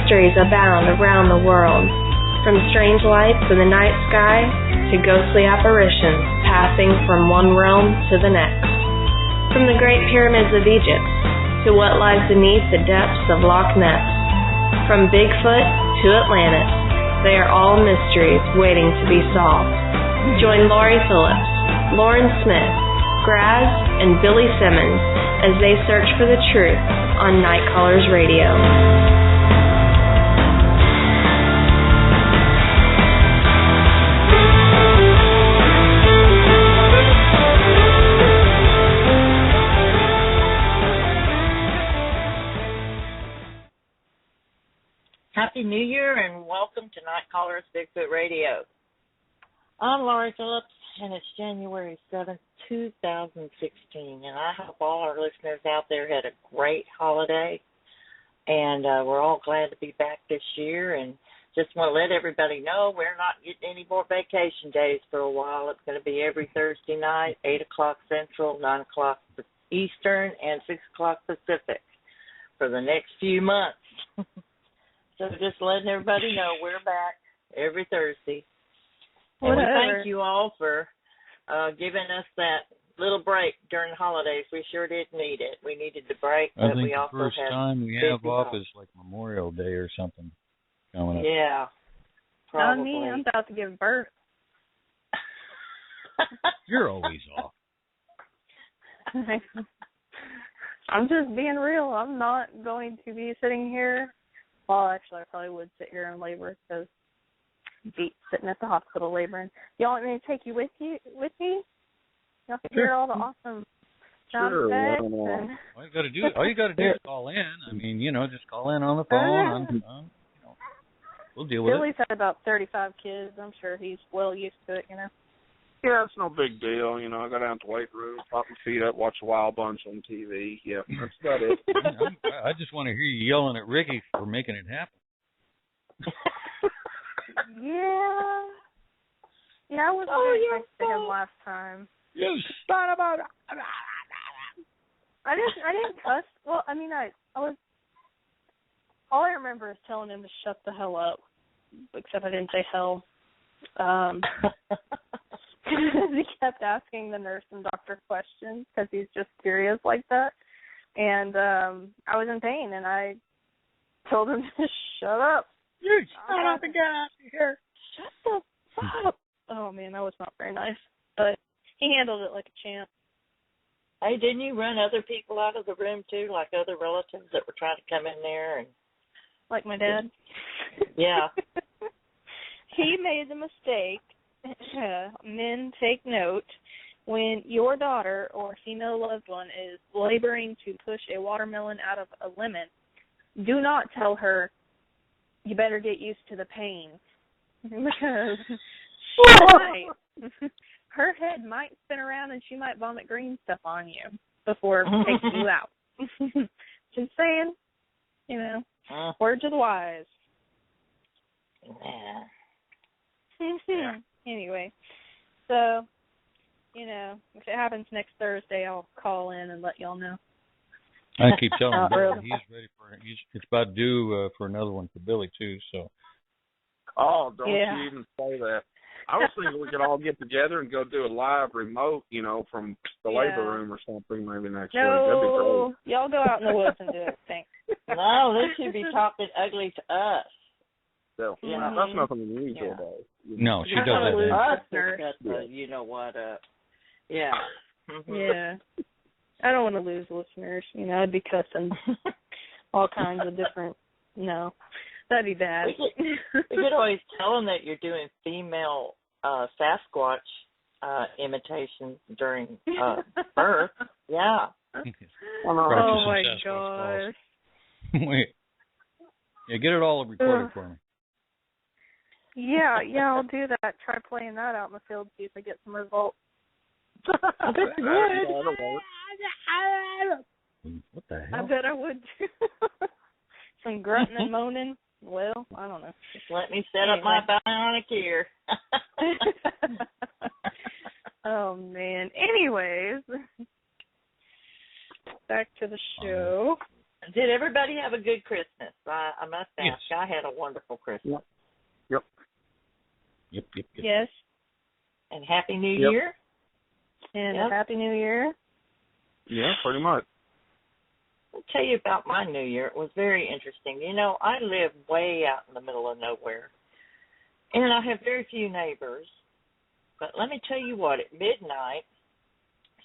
mysteries abound around the world, from strange lights in the night sky to ghostly apparitions passing from one realm to the next. From the Great Pyramids of Egypt to what lies beneath the depths of Loch Ness. From Bigfoot to Atlantis, they are all mysteries waiting to be solved. Join Laurie Phillips, Lauren Smith, Graz, and Billy Simmons as they search for the truth on Nite Callers Radio. Happy New Year and welcome to Nite Callers Bigfoot Radio. I'm Laurie Phillips and it's January 7th, 2016, and I hope all our listeners out there had a great holiday, and we're all glad to be back this year, and just want to let everybody know we're not getting any more vacation days for a while. It's going to be every Thursday night, 8 o'clock Central, 9 o'clock Eastern, and 6 o'clock Pacific for the next few months. So just letting everybody know we're back every Thursday. And we thank you all for giving us that little break during the holidays. We sure did need it. We needed the break, but we also had... I think the first time we have off is like Memorial Day or something coming up. Yeah, probably. Not me. I'm about to give birth. You're always off. I'm just being real. I'm not going to be sitting here. Well, actually, I probably would sit here in labor because be sitting at the hospital laboring. Y'all want me to take you with me? Y'all can hear all the awesome sound effects. And... All you got to do is call in. I mean, just call in on the phone. We'll deal with Billy's had about 35 kids. I'm sure he's well used to it, Yeah, it's no big deal. I go down to the weight room, pop my feet up, watch a Wild Bunch on TV. Yeah, that's about it. I just want to hear you yelling at Ricky for making it happen. Yeah, I wasn't very nice to him last time. You son of a... I didn't cuss. Well, I mean, I was... All I remember is telling him to shut the hell up, except I didn't say hell. He kept asking the nurse and doctor questions because he's just curious like that. And I was in pain, and I told him to shut up. You shut up and get out of here. Shut the fuck up. Oh, man, that was not very nice. But he handled it like a champ. Hey, didn't you run other people out of the room, too, like other relatives that were trying to come in there? And like my dad? Yeah. He made the mistake. Men, take note. When your daughter or female loved one is laboring to push a watermelon out of a lemon, do not tell her, you better get used to the pain. Because her head might spin around and she might vomit green stuff on you before taking you out. Just saying, words of the wise. Yeah. Anyway, so, if it happens next Thursday, I'll call in and let y'all know. I keep telling him he's ready it's about due for another one for Billy, too, so. Oh, don't you even say that. I was thinking we could all get together and go do a live remote, from the labor room or something maybe next week. That'd be great. Y'all go out in the woods and do it, thanks. No, they should be talking ugly to us. So, that's nothing unusual, though. No, she doesn't. You know what? Yeah. Yeah. I don't want to lose listeners. I'd be cussing all kinds of different. No, that'd be bad. We could always tell them that you're doing female Sasquatch imitations during birth. Yeah. Oh my gosh. Wait. Yeah, get it all recorded for me. Yeah, I'll do that. Try playing that out in the field, see if I get some results. What the hell? I bet I would too. Some grunting and moaning. Well, I don't know. Just let me set up my bionic ear. Oh, man. Anyways, back to the show. Did everybody have a good Christmas? I must ask. Yes. I had a wonderful Christmas. Yep. Yes. And Happy New Yep. Year. And a Happy New Year. Yeah, pretty much. I'll tell you about my New Year. It was very interesting. You know, I live way out in the middle of nowhere, and I have very few neighbors. But let me tell you what, at midnight,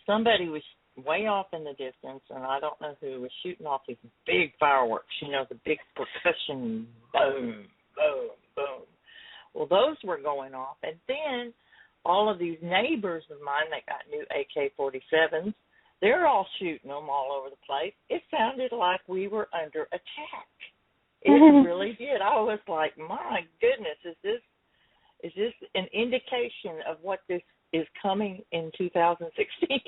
somebody was way off in the distance, and I don't know who, was shooting off these big fireworks, you know, the big percussion, boom, boom, boom. Well, those were going off, and then all of these neighbors of mine that got new AK-47s, they're all shooting them all over the place. It sounded like we were under attack. It really did. I was like, my goodness, is this an indication of what this is coming in 2016?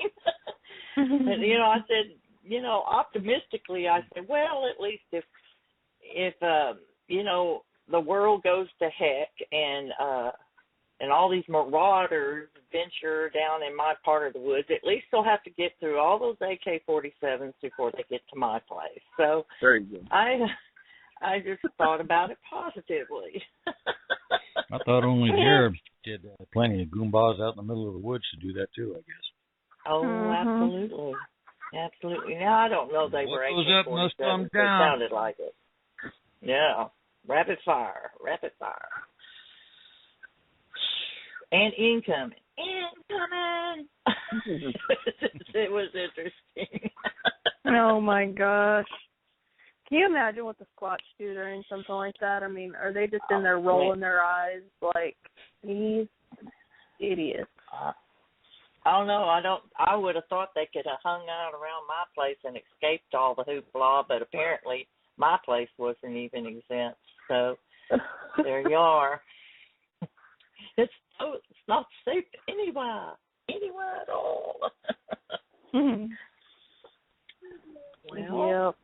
And, you know, I said, you know, optimistically, I said, well, at least if you know, the world goes to heck and all these marauders venture down in my part of the woods, at least they'll have to get through all those AK-47s before they get to my place. So very good. I just thought about it positively. I thought only Jared did plenty of goombas out in the middle of the woods to do that too, I guess. Oh, absolutely. Absolutely. Now, I don't know they were AK-47s. They sounded like it. Yeah. Rapid fire. Rapid fire. And incoming. Incoming! It was interesting. Oh, my gosh. Can you imagine what the Squatch do during something like that? I mean, are they just in there rolling their eyes like, these idiots? I don't know. I would have thought they could have hung out around my place and escaped all the hoopla, but apparently my place wasn't even exempt. So there you are. It's not safe anywhere at all. Well,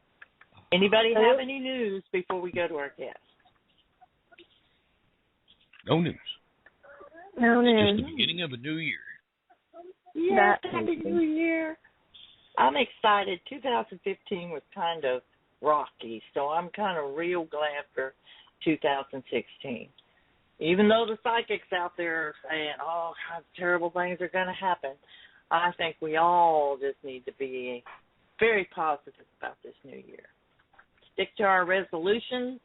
anybody have any news before we go to our guest? No news. No news. Just the beginning of a new year. Yeah, Happy New Year. I'm excited. 2015 was kind of rocky, so I'm kind of real glad for 2016. Even though the psychics out there are saying all kinds of terrible things are going to happen, I think we all just need to be very positive about this new year. Stick to our resolutions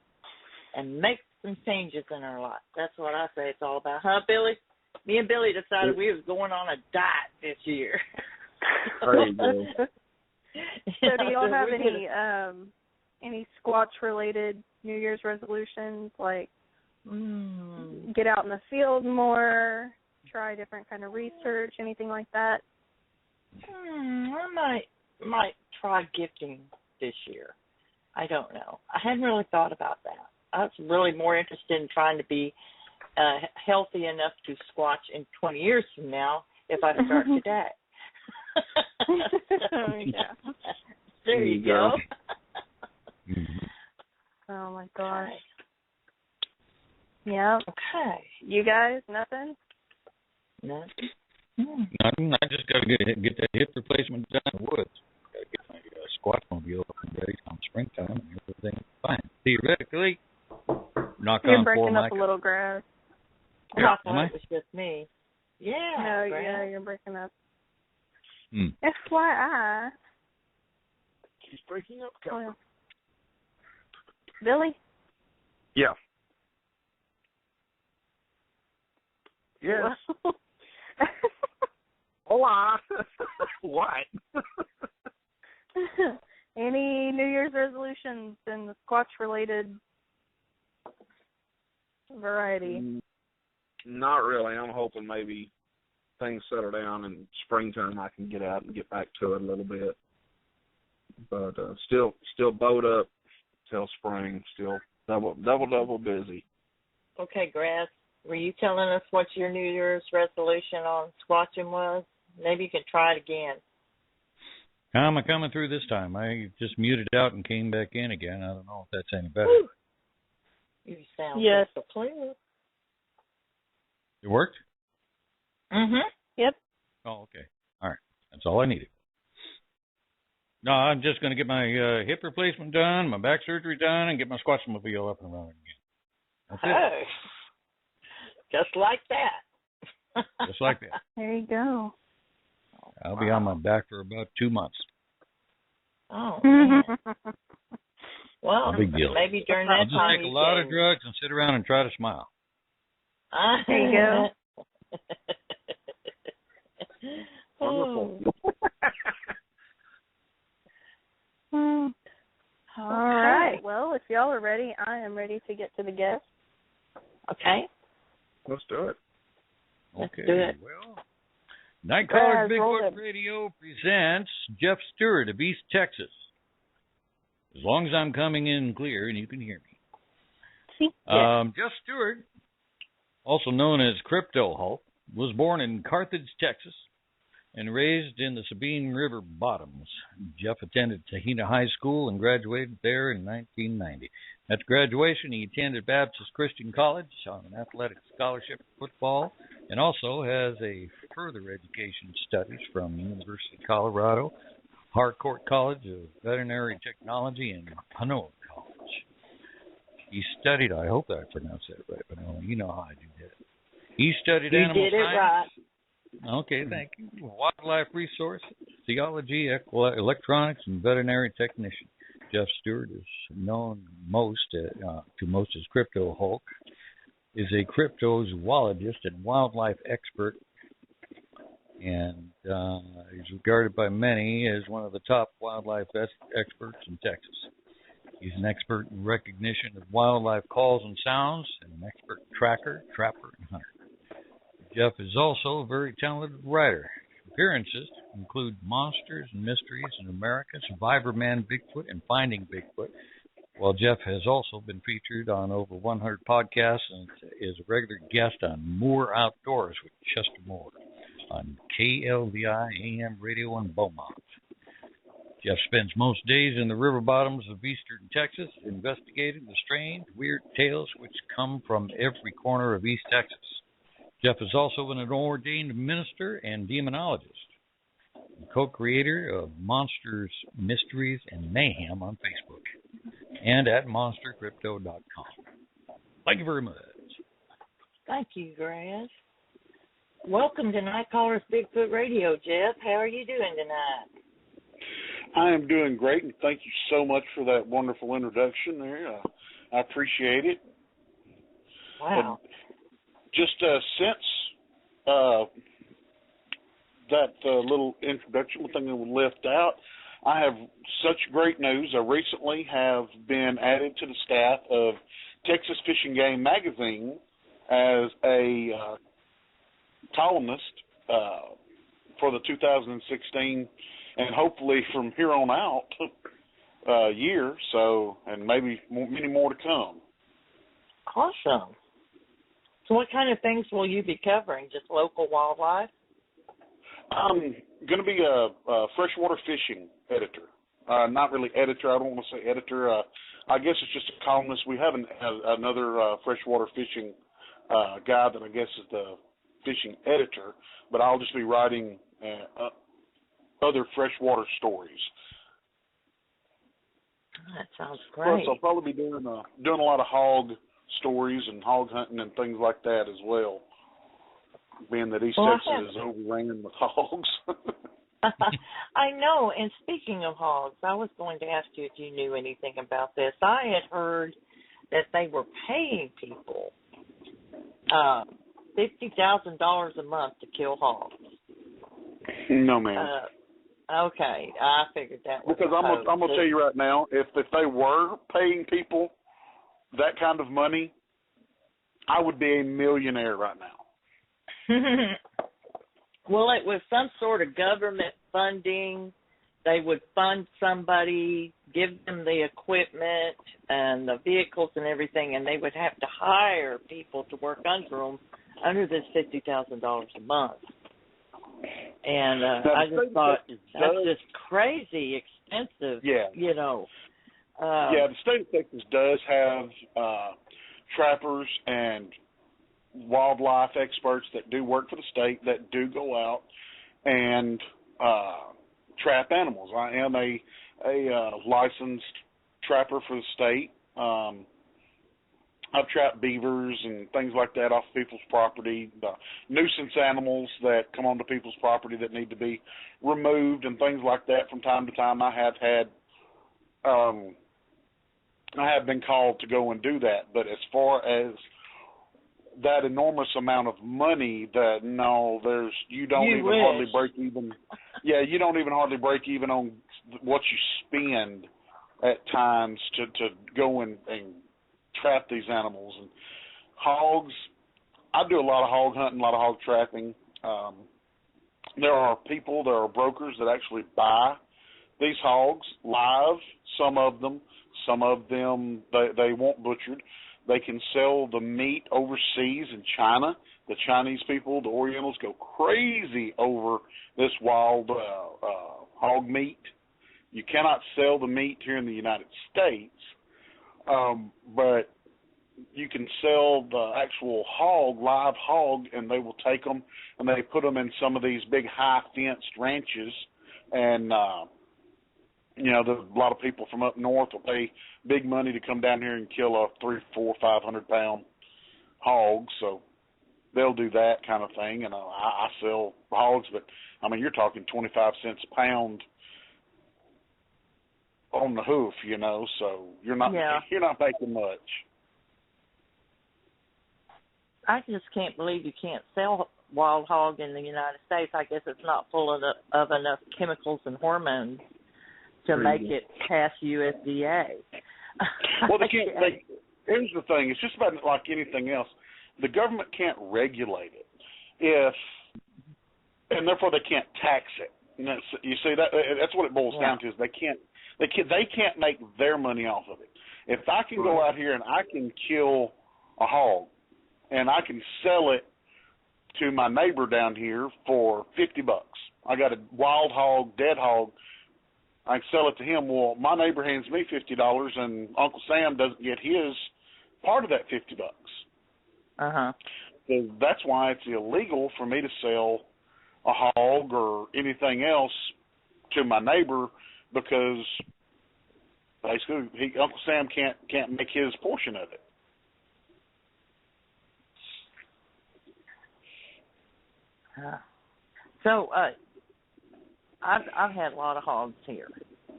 and make some changes in our life. That's what I say it's all about. Huh, Billy? Me and Billy decided we was going on a diet this year. Very good. So do y'all have any Squatch-related New Year's resolutions, like get out in the field more, try different kind of research, anything like that? I might try gifting this year. I don't know. I hadn't really thought about that. I was really more interested in trying to be healthy enough to Squatch in 20 years from now if I start today. Yeah. There you go. Oh, my gosh. Yeah. Okay. You guys, nothing? Nothing. Nothing. I just got to get that hip replacement done in the woods. Got to get my Squatch mobile up and ready come springtime and everything's fine. Theoretically, knock You're on breaking up mic. a little, Grass. I thought it was just me. Yeah. No, yeah, you're breaking up. Hmm. FYI. He's breaking up. Well, Billy? Yeah. Yes. Hola. What? Any New Year's resolutions in the Squatch-related variety? Not really. I'm hoping maybe things settle down in springtime. I can get out and get back to it a little bit. But still bowed up till spring. Still double busy. Okay, Grass. Were you telling us what your New Year's resolution on Squatching was? Maybe you can try it again. How am I coming through this time? I just muted out and came back in again. I don't know if that's any better. Whew. You sound so clear. It worked? Mm-hmm. Yep. Oh, okay. All right. That's all I needed. No, I'm just going to get my hip replacement done, my back surgery done, and get my Squatchmobile up and running again. That's it. Oh, just like that. Just like that. There you go. I'll be on my back for about 2 months. Oh, man. Well, No big deal. maybe during I'll that just time take a lot of drugs and sit around and try to smile. There you go. Wonderful. All right. Well, if y'all are ready, I am ready to get to the guest. Okay. Let's do it. Okay. do it. Well, Nite Callers roll Bigfoot it. Radio presents Jeff Stewert of East Texas. As long as I'm coming in clear and you can hear me. Jeff Stewart, also known as Crypto Hulk, was born in Carthage, Texas, and raised in the Sabine River bottoms. Jeff attended Tahina High School and graduated there in 1990. After graduation, he attended Baptist Christian College on an athletic scholarship in football, and also has a further education studies from University of Colorado, Harcourt College of Veterinary Technology, and Panoa College. He studied, I hope I pronounced that right, but you know how I do that. He studied You animal did it science. right. Okay, thank you. Wildlife resource, theology, electronics, and veterinary technician. Jeff Stewart is known to most as Crypto Hulk, is a cryptozoologist and wildlife expert, and he's regarded by many as one of the top wildlife experts in Texas. He's an expert in recognition of wildlife calls and sounds, and an expert tracker, trapper, and hunter. Jeff is also a very talented writer. Appearances include Monsters and Mysteries in America, Survivor Man Bigfoot, and Finding Bigfoot. While Jeff has also been featured on over 100 podcasts and is a regular guest on Moore Outdoors with Chester Moore on KLVI AM radio in Beaumont. Jeff spends most days in the river bottoms of eastern Texas investigating the strange, weird tales which come from every corner of East Texas. Jeff is also an ordained minister and demonologist, and co-creator of Monsters, Mysteries, and Mayhem on Facebook, and at monstercrypto.com. Thank you very much. Thank you, Grass. Welcome to Nite Callers Bigfoot Radio, Jeff. How are you doing tonight? I am doing great, and thank you so much for that wonderful introduction there. I appreciate it. Wow. And just since that little introduction thing that was left out, I have such great news. I recently have been added to the staff of Texas Fish and Game magazine as a columnist for the 2016 and hopefully from here on out year, so, and maybe many more to come. Awesome. So what kind of things will you be covering? Just local wildlife? I'm going to be a freshwater fishing editor. Not really editor. I don't want to say editor. I guess it's just a columnist. We have another freshwater fishing guy that I guess is the fishing editor, but I'll just be writing other freshwater stories. That sounds Plus, great. I'll probably be doing a lot of hog stories and hog hunting and things like that as well, being that East Texas is overran with hogs. I know, and speaking of hogs, I was going to ask you if you knew anything about this. I had heard that they were paying people $50,000 a month to kill hogs. No, ma'am. Okay, I figured that was because I'm gonna tell you right now, if they were paying people that kind of money, I would be a millionaire right now. Well, it was some sort of government funding. They would fund somebody, give them the equipment and the vehicles and everything, and they would have to hire people to work under them under this $50,000 a month. And I just thought, that's just crazy expensive, you know. The state of Texas does have trappers and wildlife experts that do work for the state that do go out and trap animals. I am a licensed trapper for the state. I've trapped beavers and things like that off people's property, nuisance animals that come onto people's property that need to be removed and things like that. From time to time, I have been called to go and do that. But as far as that enormous amount of money, you don't even hardly break even. Yeah, you don't even hardly break even on what you spend at times to go and trap these animals. And hogs, I do a lot of hog hunting, a lot of hog trapping. There are brokers that actually buy these hogs live. Some of them they want butchered. They can sell the meat overseas in China. The Chinese people, the Orientals, go crazy over this wild hog meat. You cannot sell the meat here in the United States, but you can sell the actual hog, live hog, and they will take them and they put them in some of these big high-fenced ranches. And, there's a lot of people from up north will pay big money to come down here and kill a 300, 400, 500-pound hog. So they'll do that kind of thing. And I sell hogs, but, you're talking 25 cents a pound on the hoof, so you're not making much. I just can't believe you can't sell wild hog in the United States. I guess it's not full of enough chemicals and hormones to make it pass USDA. Well, here's the thing. It's just about like anything else. The government can't regulate it, and therefore they can't tax it. And you see, that's what it boils down to. Is they can't make their money off of it. If I can go out here and I can kill a hog, and I can sell it to my neighbor down here for $50. I got a wild hog, dead hog. I can sell it to him. Well, my neighbor hands me $50, and Uncle Sam doesn't get his part of that $50. So that's why it's illegal for me to sell a hog or anything else to my neighbor, because basically Uncle Sam can't make his portion of it. So I've had a lot of hogs here.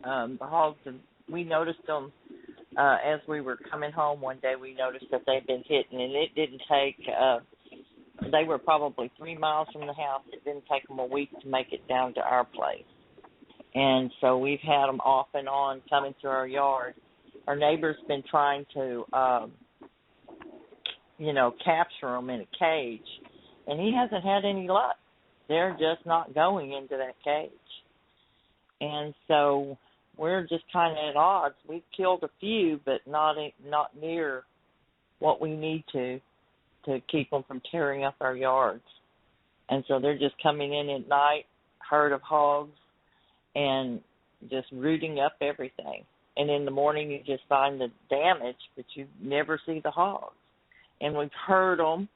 The hogs, we noticed them as we were coming home one day. We noticed that they'd been hitting, and it didn't take. They were probably 3 miles from the house. It didn't take them a week to make it down to our place, and so we've had them off and on coming to our yard. Our neighbor's been trying to, capture them in a cage, and he hasn't had any luck. They're just not going into that cage. And so we're just kind of at odds. We've killed a few, but not near what we need to keep them from tearing up our yards. And so they're just coming in at night, herd of hogs, and just rooting up everything. And in the morning you just find the damage, but you never see the hogs. And we've heard them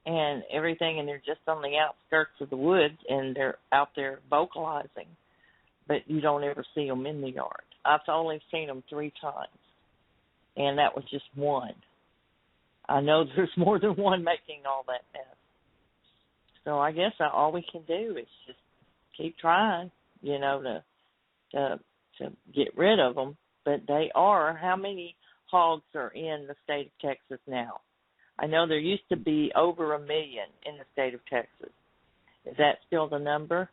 and everything, and they're just on the outskirts of the woods, and they're out there vocalizing, but you don't ever see them in the yard. I've only seen them 3 times, and that was just one. I know there's more than one making all that mess. So I guess all we can do is just keep trying, to get rid of them. But they are. How many hogs are in the state of Texas now? I know there used to be over 1 million in the state of Texas. Is that still the number?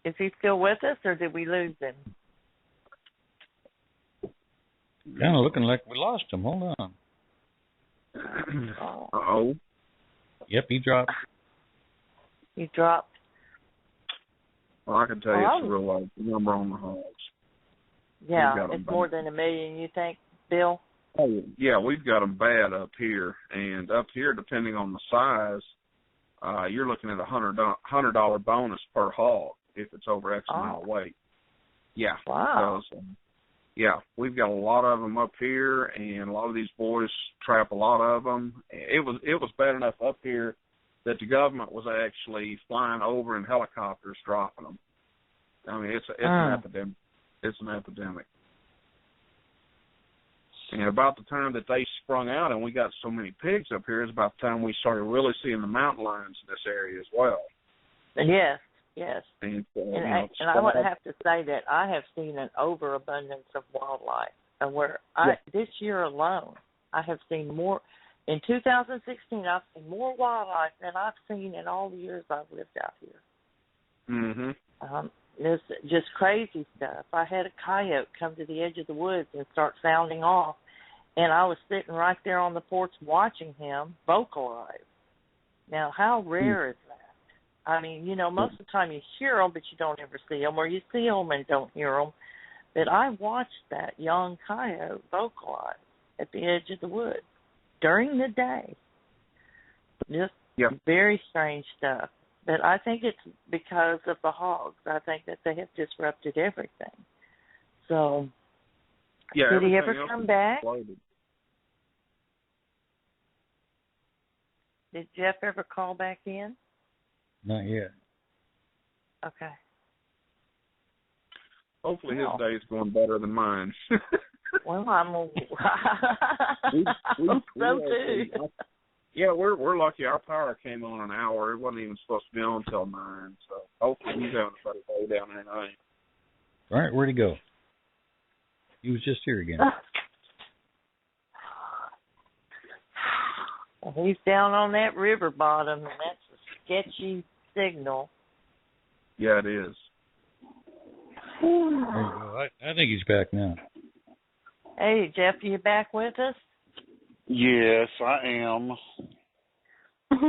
Is he still with us, or did we lose him? Kind of looking like we lost him. Hold on. Uh-oh. Yep, he dropped. He dropped. Well, I can tell you it's a real large number on the hogs. Yeah, it's more than 1 million, you think, Bill? Oh, yeah, we've got them bad up here. And up here, depending on the size, you're looking at a $100 bonus per hog if it's over X amount of weight. Yeah. Wow. Because, yeah, we've got a lot of them up here, and a lot of these boys trap a lot of them. It was bad enough up here that the government was actually flying over in helicopters dropping them. I mean, it's an epidemic. It's an epidemic. And about the time that they sprung out and we got so many pigs up here is about the time we started really seeing the mountain lions in this area as well. Yes. And I would have to say that I have seen an overabundance of wildlife. And this year alone, I have seen more. In 2016, I've seen more wildlife than I've seen in all the years I've lived out here. Mm-hmm. It's just crazy stuff. I had a coyote come to the edge of the woods and start sounding off, and I was sitting right there on the porch watching him vocalize. Now, how rare is that? I mean, most of the time you hear them, but you don't ever see them, or you see them and don't hear them. But I watched that young coyote vocalize at the edge of the woods during the day. Just very strange stuff. But I think it's because of the hogs. I think that they have disrupted everything. So, did he ever come back? Exploded. Did Jeff ever call back in? Not yet. Okay. Hopefully his day is going better than mine. Well, I'm hope so too. Yeah, we're lucky. Our power came on an hour. It wasn't even supposed to be on until 9. So hopefully he's having a better day down there tonight. All right, where'd he go? He was just here again. He's down on that river bottom, and that's a sketchy signal. Yeah, it is. There you go. I think he's back now. Hey, Jeff, are you back with us? Yes, I am.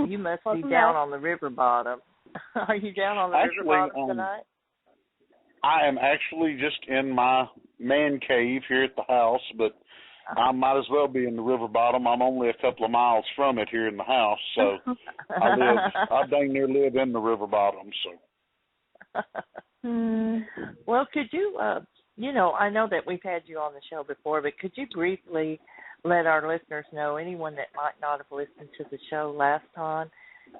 You must be down on the river bottom. Are you down on the river bottom tonight? I am actually just in my man cave here at the house, but I might as well be in the river bottom. I'm only a couple of miles from it here in the house, so I dang near live in the river bottom. So. Well, could you, I know that we've had you on the show before, but could you briefly let our listeners know, anyone that might not have listened to the show last time,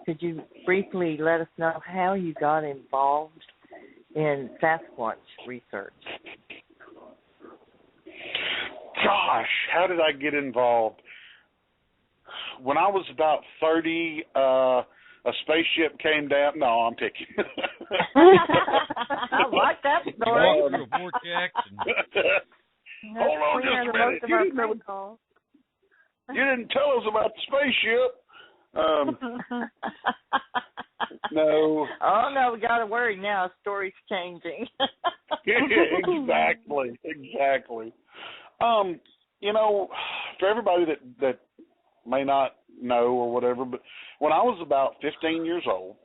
could you briefly let us know how you got involved in Sasquatch research? Gosh, how did I get involved? When I was about 30, a spaceship came down. No, I'm picking. I like that story. Hold on just a minute. You didn't tell us about the spaceship. No. Oh, no, we got to worry now. Story's changing. Exactly. For everybody that may not know or whatever, but when I was about 15 years old,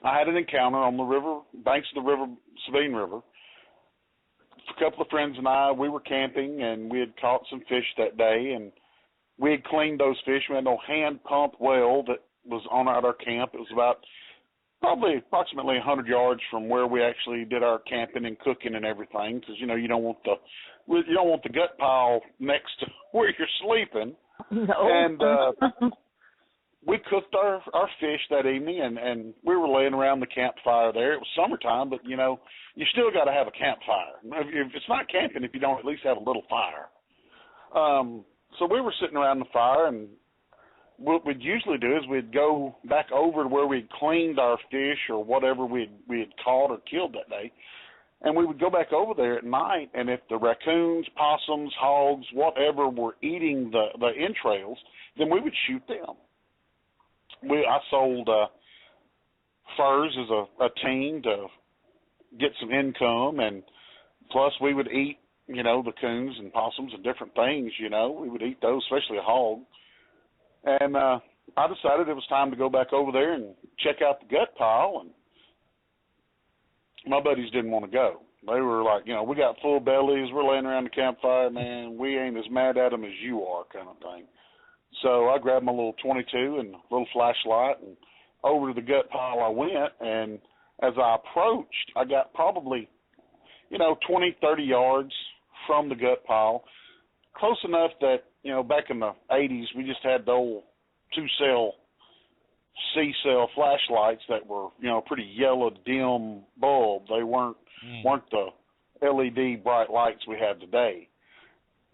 I had an encounter on the banks of the Sabine River. A couple of friends and I, we were camping, and we had caught some fish that day, and we had cleaned those fish. We had no hand-pump well that was on at our camp. It was approximately 100 yards from where we actually did our camping and cooking and everything, because you don't want the gut pile next to where you're sleeping. No. And we cooked our fish that evening, and we were laying around the campfire there. It was summertime, but you still got to have a campfire. If it's not camping if you don't at least have a little fire. So we were sitting around the fire, and what we'd usually do is we'd go back over to where we'd cleaned our fish or whatever we had caught or killed that day, and we would go back over there at night, and if the raccoons, possums, hogs, whatever were eating the entrails, then we would shoot them. I sold furs as a team to get some income, and plus we would eat, the coons and possums and different things, we would eat those, especially a hog. And I decided it was time to go back over there and check out the gut pile, and my buddies didn't want to go. They were like, we got full bellies, we're laying around the campfire, man, we ain't as mad at them as you are, kind of thing. So I grabbed my little 22 and a little flashlight, and over to the gut pile I went, and as I approached, I got probably, 20, 30 yards from the gut pile, close enough that, back in the 80s, we just had the old 2-cell C-cell flashlights that were, pretty yellow, dim bulb. They weren't the LED bright lights we have today.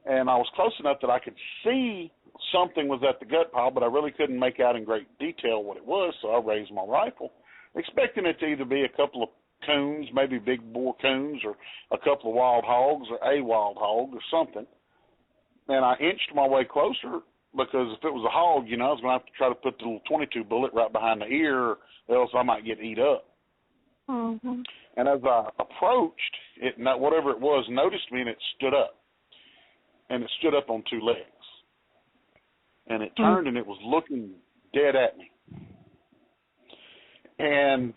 And I was close enough that I could see something was at the gut pile, but I really couldn't make out in great detail what it was, so I raised my rifle, expecting it to either be a couple of coons, maybe big bore coons, or a couple of wild hogs, or a wild hog, or something. And I inched my way closer, because if it was a hog, I was going to have to try to put the little 22 bullet right behind the ear, or else I might get eat up. Mm-hmm. And as I approached, whatever it was noticed me, and it stood up. And it stood up on 2 legs. And it turned, and it was looking dead at me. And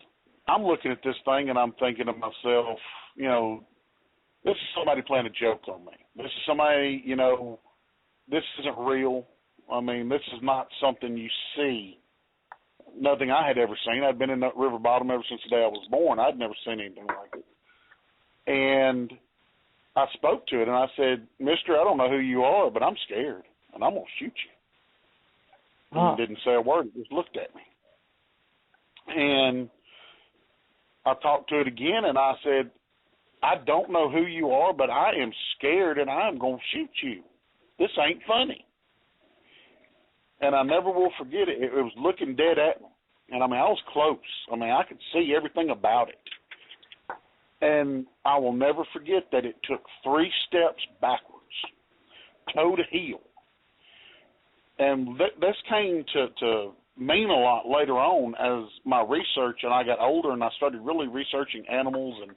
I'm looking at this thing, and I'm thinking to myself, this is somebody playing a joke on me. This is somebody, this isn't real. I mean, this is not something you see. Nothing I had ever seen. I'd been in that river bottom ever since the day I was born. I'd never seen anything like it. And I spoke to it, and I said, Mister, I don't know who you are, but I'm scared, and I'm going to shoot you. And he didn't say a word. He just looked at me. And I talked to it again, and I said, I don't know who you are, but I am scared, and I am going to shoot you. This ain't funny. And I never will forget it. It was looking dead at me. And, I was close. I could see everything about it. And I will never forget that it took 3 steps backwards, toe to heel. And this came to mean a lot later on as my research, and I got older and I started really researching animals and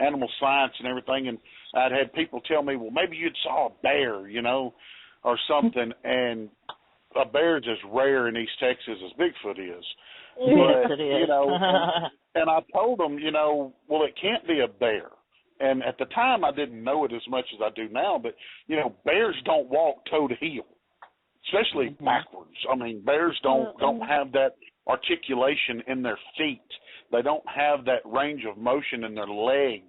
animal science and everything. And I'd had people tell me, well, maybe you'd saw a bear, or something. And a bear is as rare in East Texas as Bigfoot is. Yes, it is. And I told them, well, it can't be a bear. And at the time, I didn't know it as much as I do now, but, bears don't walk toe to heel, especially backwards. Bears don't have that articulation in their feet. They don't have that range of motion in their legs.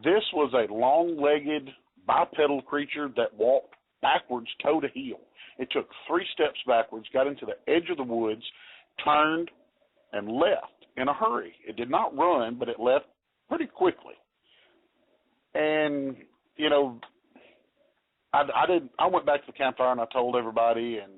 This was a long-legged, bipedal creature that walked backwards, toe to heel. It took 3 steps backwards, got into the edge of the woods, turned, and left in a hurry. It did not run, but it left pretty quickly. And, I went back to the campfire and I told everybody, and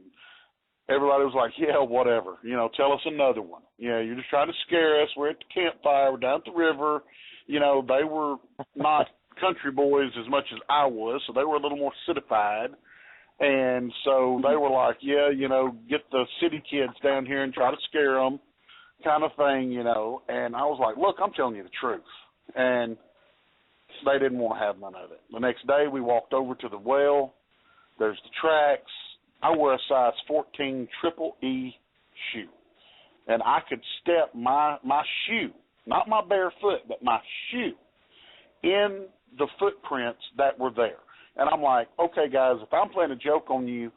everybody was like, yeah, whatever. Tell us another one. You're just trying to scare us. We're at the campfire. We're down at the river. They were not country boys as much as I was, so they were a little more citified. And so they were like, yeah, get the city kids down here and try to scare them kind of thing, And I was like, look, I'm telling you the truth. And they didn't want to have none of it. The next day we walked over to the well. There's the tracks. I wear a size 14 triple E shoe. And I could step my shoe, not my bare foot, but my shoe, in the footprints that were there. And I'm like, okay, guys, if I'm playing a joke on you,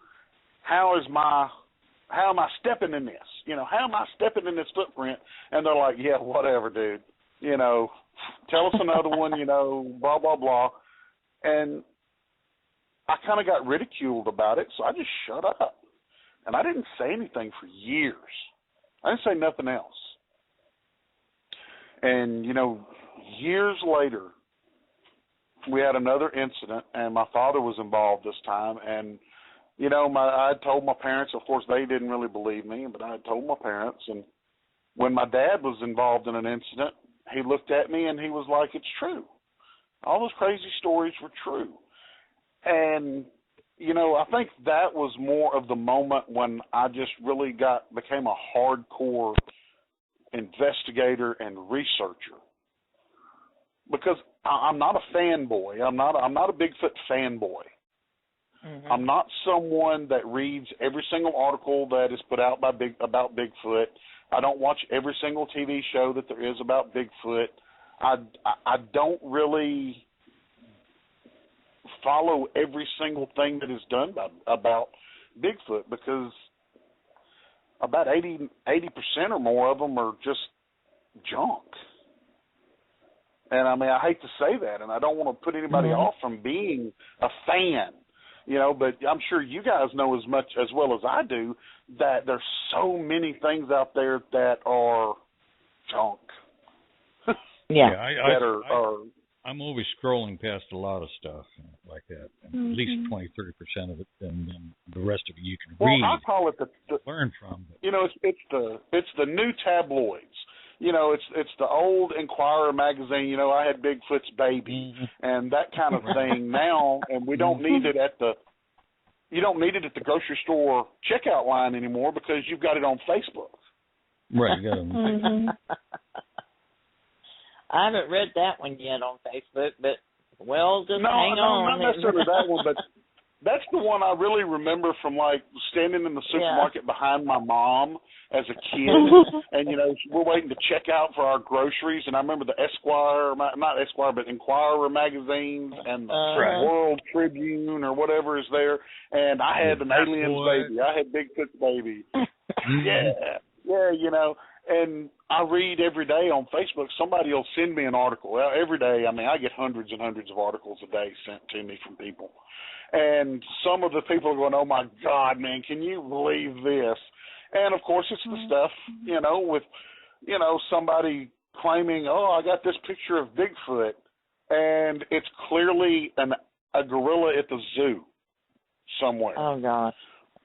how am I stepping in this? How am I stepping in this footprint? And they're like, yeah, whatever, dude. Tell us another one, blah, blah, blah. And I kind of got ridiculed about it, so I just shut up. And I didn't say anything for years. I didn't say nothing else. And, years later, we had another incident, and my father was involved this time. And, I had told my parents, of course, they didn't really believe me, but I had told my parents. And when my dad was involved in an incident, he looked at me and he was like, it's true. All those crazy stories were true. And, I think that was more of the moment when I just really became a hardcore investigator and researcher. Because I'm not a fanboy. I'm not a Bigfoot fanboy. Mm-hmm. I'm not someone that reads every single article that is put out about Bigfoot. I don't watch every single TV show that there is about Bigfoot. I don't really follow every single thing that is done about Bigfoot, because about 80% or more of them are just junk. And I mean, I hate to say that, and I don't want to put anybody off from being a fan, but I'm sure you guys know as well as I do that there's so many things out there that are junk. I'm always scrolling past a lot of stuff like that. At least 20-30% of it, and then the rest of it you can read. I call it learn from. It's the new tabloids. It's the old Inquirer magazine. I had Bigfoot's baby and that kind of thing now, and we don't need it at the grocery store checkout line anymore because you've got it on Facebook. Right, you got it on Facebook. I haven't read that one yet on Facebook, but hang on. No, not necessarily that one, but that's the one I really remember from like standing in the supermarket behind my mom as a kid, and we're waiting to check out for our groceries, and I remember the Inquirer magazines and the World Tribune or whatever is there, and I had an alien's baby, I had Bigfoot's baby, and I read every day on Facebook. Somebody will send me an article. Well, every day, I mean, I get hundreds and hundreds of articles a day sent to me from people, and some of the people are going, "Oh my God, man, can you believe this?" And of course, it's the stuff, with, somebody claiming, "Oh, I got this picture of Bigfoot," and it's clearly a gorilla at the zoo somewhere. Oh gosh.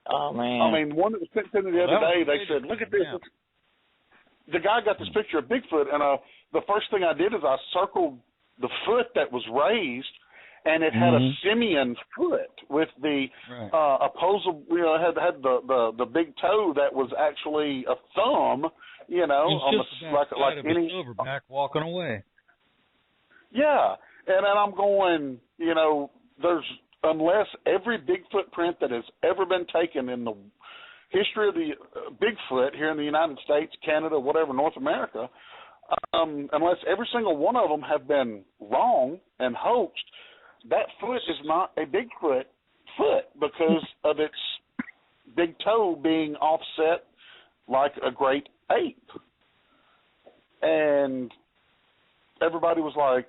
Oh man. I mean, one that was sent to me the other day, they said, "Look at this." Yeah. The guy got this picture of Bigfoot, and the first thing I did is I circled the foot that was raised, and it had a simian foot with the opposable, had the big toe that was actually a thumb, on like any silverback walking away. Yeah, and then I'm going, there's unless every Bigfoot print that has ever been taken in the history of the Bigfoot here in the United States, Canada, whatever, North America, unless every single one of them have been wrong and hoaxed, that foot is not a Bigfoot foot because of its big toe being offset like a great ape. And everybody was like,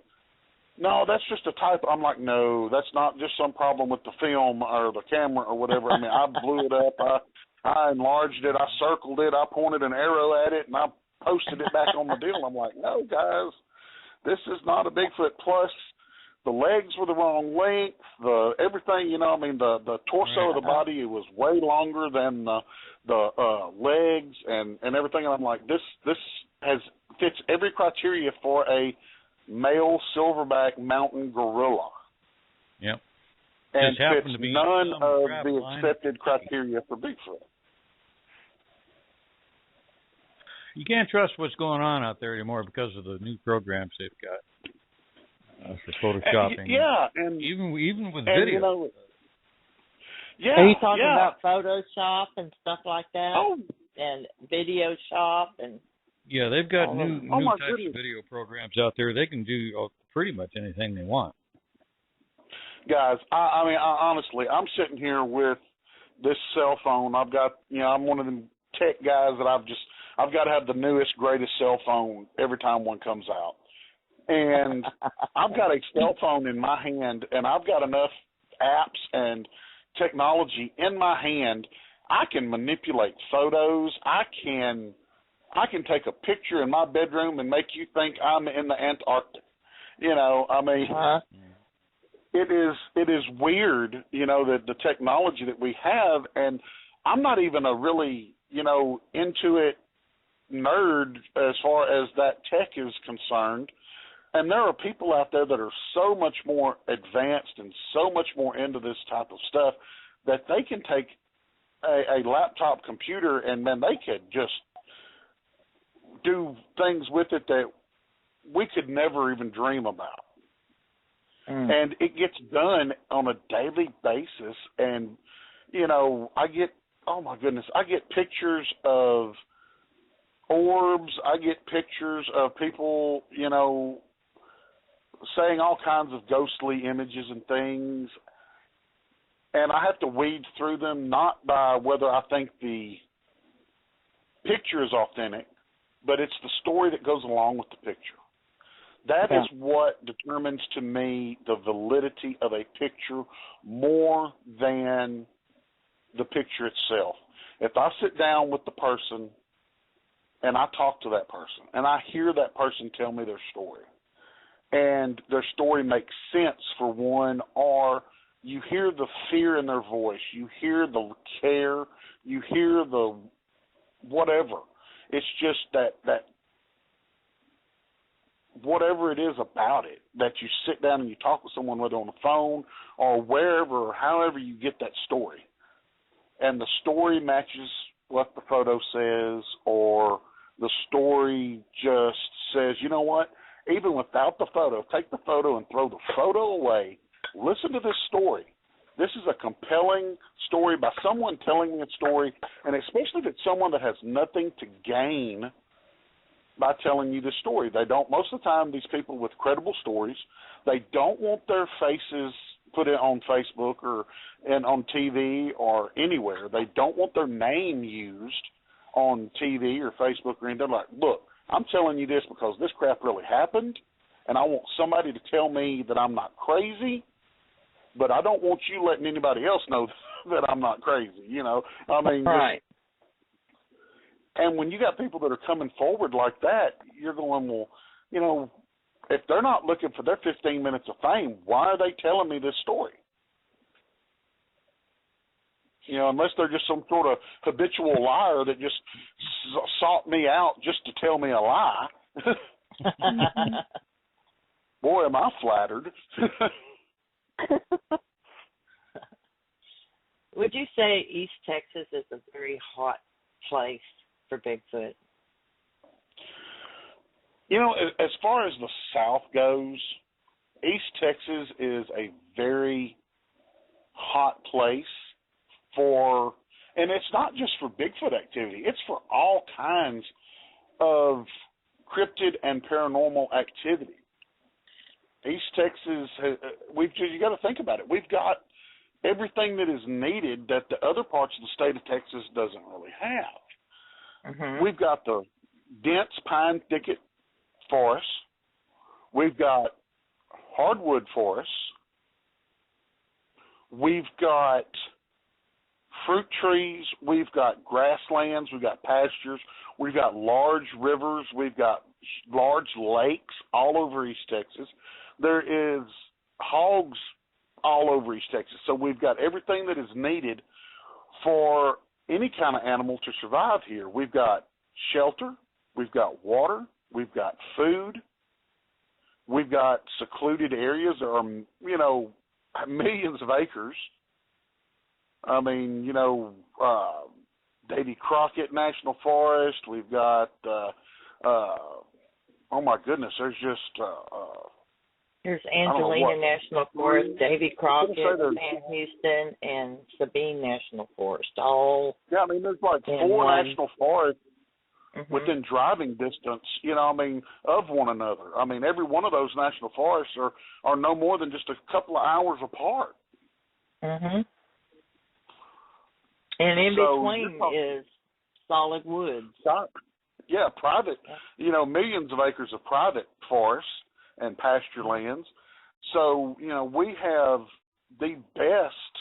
"No, that's just a typo." I'm like, "No, that's not just some problem with the film or the camera or whatever." I mean, I blew it up. I enlarged it. I circled it. I pointed an arrow at it, and I posted it back on the deal. I'm like, "No, guys, this is not a Bigfoot." Plus, the legs were the wrong length. Everything, the torso of the body, it was way longer than the legs and everything. And I'm like, this fits every criteria for a male silverback mountain gorilla. Yep. And fits none of the accepted criteria for Bigfoot. You can't trust what's going on out there anymore because of the new programs they've got for photoshopping. And even with video. Are you talking about Photoshop and stuff like that? Oh. And Video Shop and. Yeah, they've got new types of video programs out there. They can do pretty much anything they want. Guys, I mean, honestly, I'm sitting here with this cell phone. I've got, I'm one of them tech guys that I've got to have the newest, greatest cell phone every time one comes out. And I've got a cell phone in my hand, and I've got enough apps and technology in my hand. I can manipulate photos. I can take a picture in my bedroom and make you think I'm in the Antarctic. It is weird, the technology that we have, and I'm not even a really, into it nerd as far as that tech is concerned. And there are people out there that are so much more advanced and so much more into this type of stuff that they can take a laptop computer and then they could just do things with it that we could never even dream about. And it gets done on a daily basis. And, I get pictures of orbs. I get pictures of people, saying all kinds of ghostly images and things. And I have to weed through them, not by whether I think the picture is authentic, but it's the story that goes along with the picture. That is what determines to me the validity of a picture more than the picture itself. If I sit down with the person and I talk to that person and I hear that person tell me their story, and their story makes sense for one, or you hear the fear in their voice, you hear the care, you hear the whatever. It's just that whatever it is about it, that you sit down and you talk with someone, whether on the phone or wherever or however you get that story, and the story matches what the photo says, or the story just says, you know what, even without the photo, take the photo and throw the photo away, listen to this story. This is a compelling story by someone telling me a story, and especially if it's someone that has nothing to gain by telling you the story. They don't, most of the time, these people with credible stories, they don't want their faces put it on Facebook or and on TV or anywhere. They don't want their name used on TV or Facebook or anything. They're like, look, I'm telling you this because this crap really happened, and I want somebody to tell me that I'm not crazy, but I don't want you letting anybody else know that I'm not crazy, you know. I mean, right. And when you got people that are coming forward like that, you're going, well, you know, if they're not looking for their 15 minutes of fame, why are they telling me this story? You know, unless they're just some sort of habitual liar that just sought me out just to tell me a lie. Boy, am I flattered. Would you say East Texas is a very hot place for Bigfoot? You know, as far as the South goes, East Texas is a very hot place for, and it's not just for Bigfoot activity, it's for all kinds of cryptid and paranormal activity. East Texas, you got to think about it. We've got everything that is needed that the other parts of the state of Texas doesn't really have. Mm-hmm. We've got the dense pine thicket forests. We've got hardwood forests. We've got fruit trees. We've got grasslands. We've got pastures. We've got large rivers. We've got large lakes all over East Texas. There is hogs all over East Texas. So we've got everything that is needed for any kind of animal to survive here. We've got shelter. We've got water. We've got food. We've got secluded areas that are, you know, millions of acres. I mean, you know, Davy Crockett National Forest. We've got, oh my goodness, there's just... There's Angelina National Forest, Davy Crockett, Sam Houston, and Sabine National Forest. All I mean, there's like four national forests within driving distance, you know, I mean, of one another. I mean, every one of those national forests are no more than just a couple of hours apart. Mm-hmm. And in between is solid woods. Yeah, private, you know, millions of acres of private forests and pasture lands. So, you know, we have the best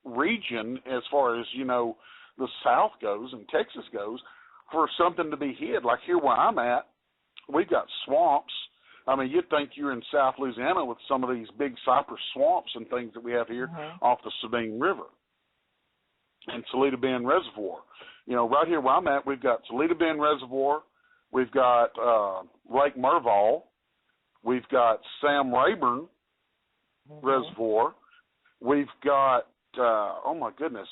region as far as, you know, the South goes and Texas goes for something to be hid. Like here where I'm at, we've got swamps. I mean, you'd think you're in South Louisiana with some of these big cypress swamps and things that we have here off the Sabine River and Toledo Bend Reservoir. You know, right here where I'm at, we've got Toledo Bend Reservoir. We've got Lake Merval. We've got Sam Rayburn Reservoir. We've got, oh my goodness,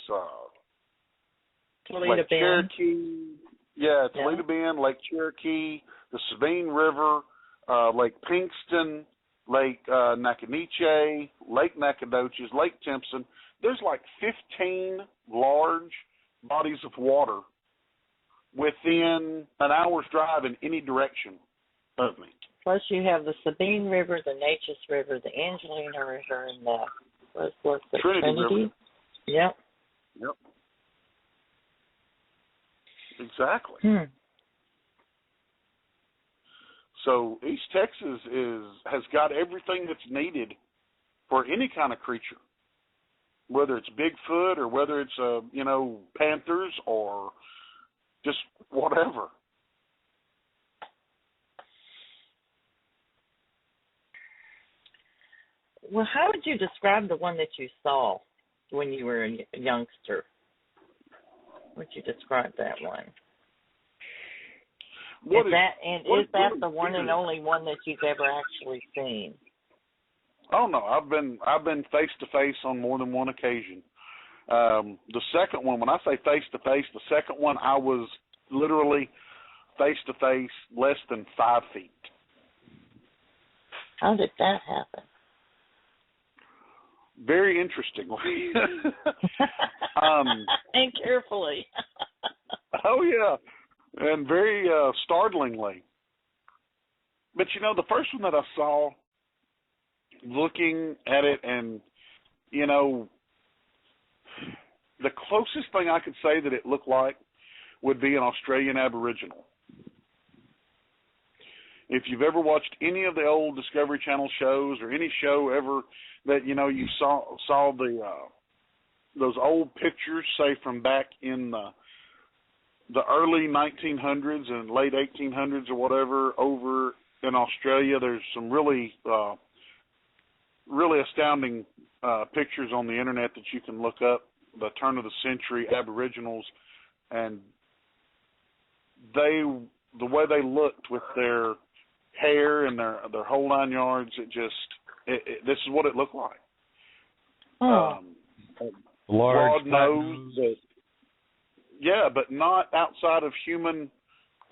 Toledo Lake Bend. Cherokee. Yeah, Toledo Bend, Lake Cherokee, the Sabine River, Lake Pinkston, Lake Nacogniche, Lake Nacogdoches, Lake Timpson. There's like 15 large bodies of water within an hour's drive in any direction of me. Plus you have the Sabine River, the Natchez River, the Angelina River, and the what's the Trinity River. Yep. Exactly. So East Texas has got everything that's needed for any kind of creature, whether it's Bigfoot or whether it's panthers or just whatever. Well, how would you describe the one that you saw when you were a youngster? Would you describe that one? Is that the one and only one that you've ever actually seen? Oh no, I've been face to face on more than one occasion. The second one, when I say face to face, the second one I was literally face to face less than 5 feet. How did that happen? Very interestingly. And carefully. Oh yeah, and very startlingly. But the first one that I saw, looking at it, and the closest thing I could say that it looked like would be an Australian Aboriginal. If you've ever watched any of the old Discovery Channel shows or any show ever that you saw those old pictures, say from back in the early 1900s and late 1800s or whatever, over in Australia, there's some really astounding pictures on the internet that you can look up. The turn of the century Aboriginals, and the way they looked with their hair and their whole 9 yards, this is what it looked like. Large broad nose, but not outside of human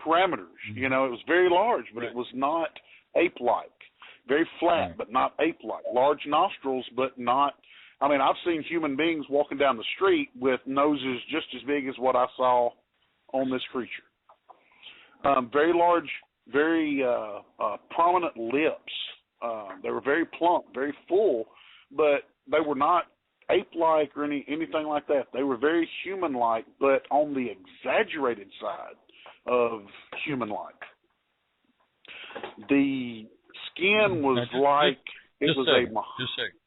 parameters. Mm-hmm. It was very large, but it was not ape-like. Very flat, but not ape-like. Large nostrils, but not. I mean, I've seen human beings walking down the street with noses just as big as what I saw on this creature. Very large, very prominent lips. They were very plump, very full, but they were not ape-like or anything like that. They were very human-like, but on the exaggerated side of human-like. The skin was like it was a... Just a second.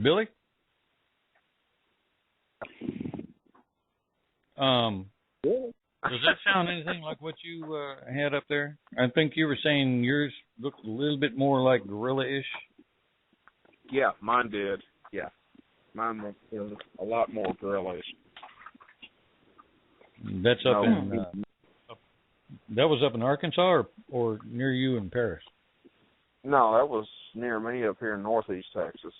Billy? Does that sound anything like what you had up there? I think you were saying yours looked a little bit more like gorilla-ish. Yeah, mine did. Yeah. Mine was a lot more gorilla-ish. That's up in... that was up in Arkansas or near you in Paris? No, that was near me up here in northeast Texas.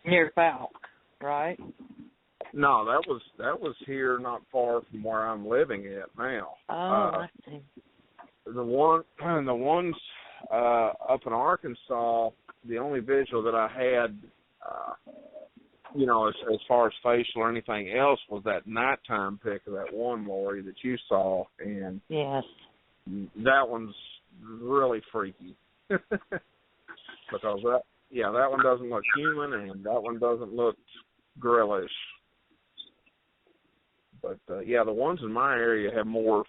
Near Falk, right? No, that was here not far from where I'm living at now. Oh, I see. The ones up in Arkansas, the only visual that I had, as far as facial or anything else, was that nighttime pic of that one Lori that you saw, and yes, that one's really freaky because that one doesn't look human, and that one doesn't look gorilla-ish. But, the ones in my area have more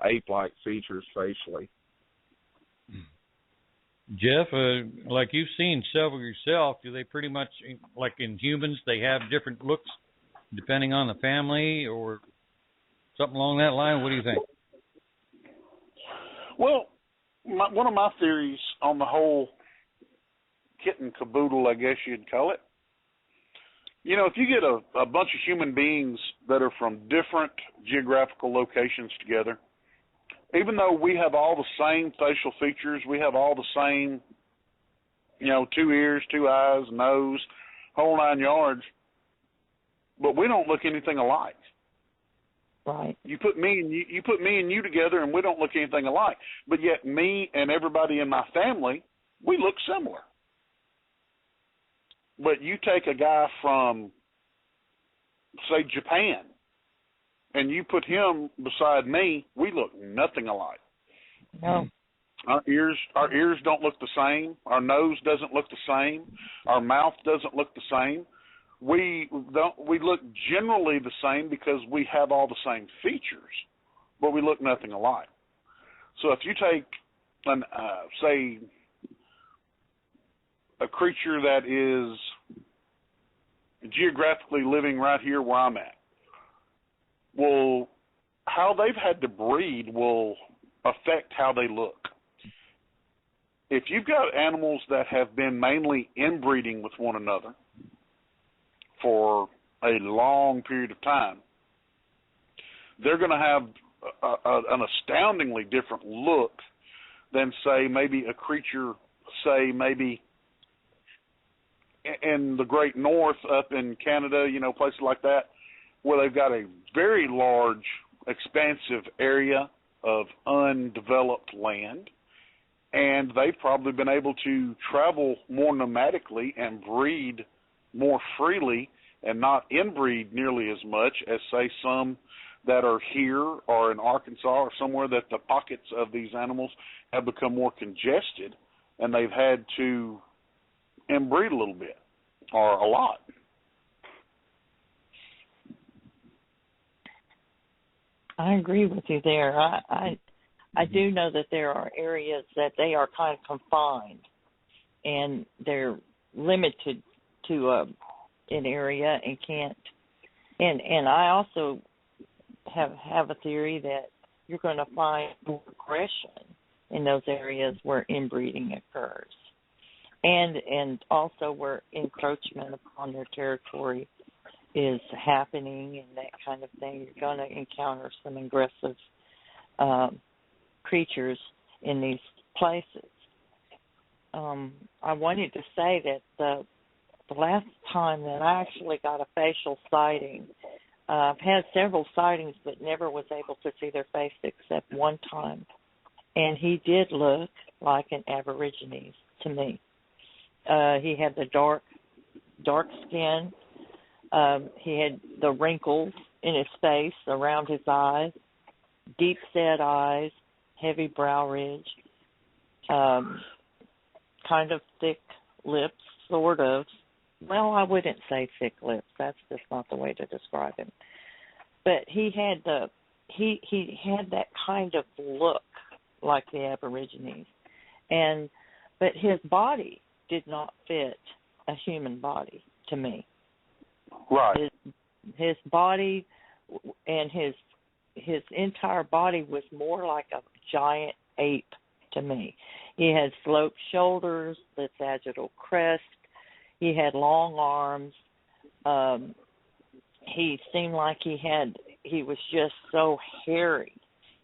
ape-like features facially. Jeff, like you've seen several yourself, do they pretty much, like in humans, they have different looks depending on the family or something along that line? What do you think? Well, one of my theories on the whole kit and caboodle, I guess you'd call it, if you get a bunch of human beings that are from different geographical locations together, even though we have all the same facial features, we have all the same, 2 ears, 2 eyes, nose, whole 9 yards, but we don't look anything alike. Right. You put me and you together, and we don't look anything alike. But yet, me and everybody in my family, we look similar. But you take a guy from, say, Japan, and you put him beside me, we look nothing alike. No. Our ears don't look the same. Our nose doesn't look the same. Our mouth doesn't look the same. We look generally the same because we have all the same features, but we look nothing alike. So if you take, say, a creature that is geographically living right here where I'm at, well, how they've had to breed will affect how they look. If you've got animals that have been mainly inbreeding with one another for a long period of time, they're going to have an astoundingly different look than, say, maybe a creature, say, maybe in the Great North up in Canada, places like that, where they've got a very large, expansive area of undeveloped land, and they've probably been able to travel more nomadically and breed more freely and not inbreed nearly as much as, say, some that are here or in Arkansas or somewhere that the pockets of these animals have become more congested and they've had to inbreed a little bit or a lot. I agree with you there. I do know that there are areas that they are kind of confined and they're limited to an area and can't. And I also have a theory that you're going to find more aggression in those areas where inbreeding occurs, and also where encroachment upon their territory is happening and that kind of thing. You're going to encounter some aggressive creatures in these places. I wanted to say that the last time that I actually got a facial sighting, I've had several sightings but never was able to see their face except one time. And he did look like an Aborigine to me. He had the dark skin. He had the wrinkles in his face, around his eyes, deep set eyes, heavy brow ridge, kind of thick lips, sort of. Well, I wouldn't say thick lips. That's just not the way to describe him. But he had that kind of look like the Aborigines, but his body did not fit a human body to me. Right. His body and his entire body was more like a giant ape to me. He had sloped shoulders, the sagittal crest. He had long arms. He seemed like he was just so hairy.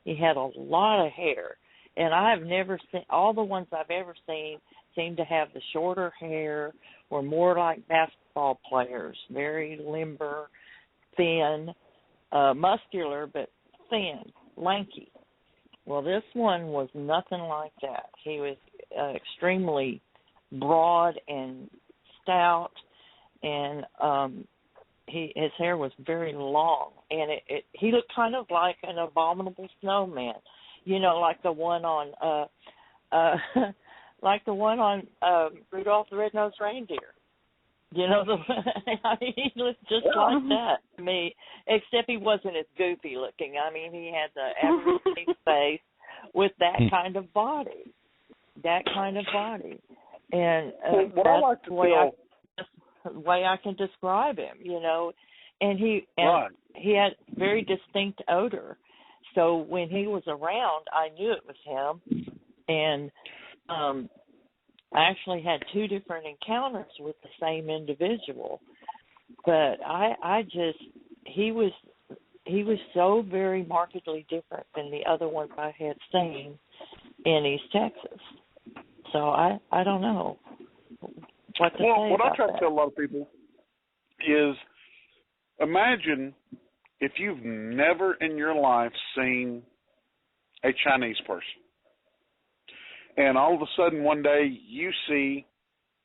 He had a lot of hair. And I've never seen, all the ones I've ever seen seem to have the shorter hair, or more like basketball players, very limber, thin, muscular, but thin, lanky. Well, this one was nothing like that. He was extremely broad and stout, and his hair was very long, and he looked kind of like an abominable snowman, like the one on Rudolph the Red-Nosed Reindeer. He looked just like that to me, except he wasn't as goofy looking. I mean, he had the average face with that kind of body. And that's the way I can describe him, And he had very distinct odor. So when he was around, I knew it was him. And I actually had two different encounters with the same individual. But he was so very markedly different than the other ones I had seen in East Texas. So I don't know what to say about that. What I try to tell a lot of people is, imagine if you've never in your life seen a Chinese person, and all of a sudden one day you see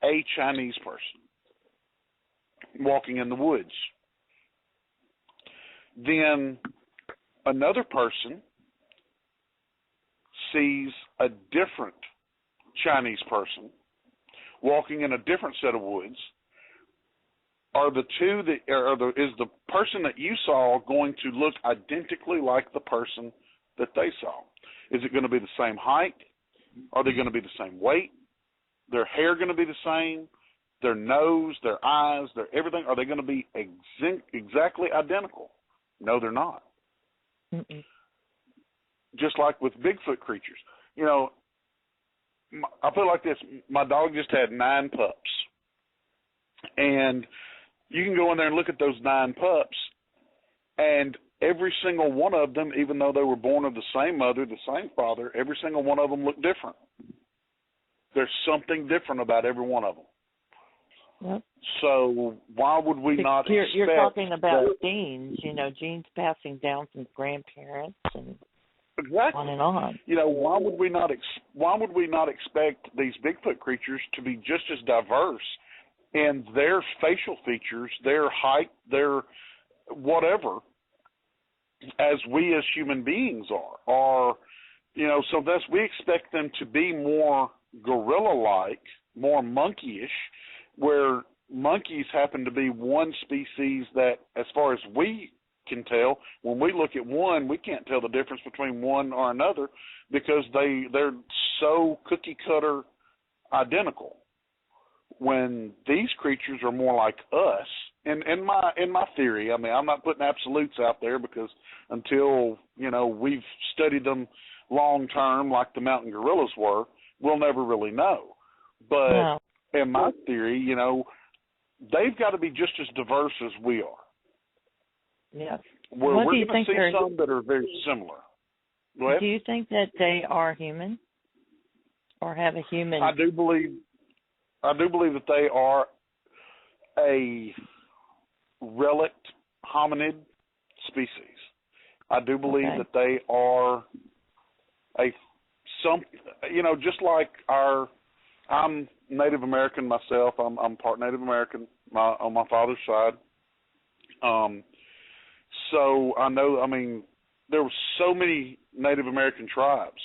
a Chinese person walking in the woods. Then another person sees a different Chinese person walking in a different set of woods. Is the person that you saw going to look identically like the person that they saw? Is it going to be the same height? Are they going to be the same weight? Their hair going to be the same? Their nose, their eyes, their everything, are they going to be exactly identical? No, they're not. Mm-mm. Just like with Bigfoot creatures. You know, I put it like this. My dog just had 9 pups. And you can go in there and look at those 9 pups, and every single one of them, even though they were born of the same mother, the same father, every single one of them looked different. There's something different about every one of them. Yep. So why would we not expect... You're talking about genes, you know, genes passing down from grandparents and exactly. on and on. You know, why would we not expect these Bigfoot creatures to be just as diverse in their facial features, their height, their whatever, as we as human beings are? Or, you know, so thus we expect them to be more gorilla-like, more monkey-ish, where monkeys happen to be one species that, as far as we can tell, when we look at one, we can't tell the difference between one or another because they're so cookie-cutter identical. When these creatures are more like us, and in my theory, I mean, I'm not putting absolutes out there because until, you know, we've studied them long-term like the mountain gorillas were, we'll never really know. But no. In my theory, you know, they've got to be just as diverse as we are. Yes. We're going to see some that are very similar. Go ahead. Do you think that they are human or have a human? I do believe that they are a relict hominid species. I do believe that they are just like I'm Native American myself. I'm part Native American on my father's side. So I know, I mean, there were so many Native American tribes,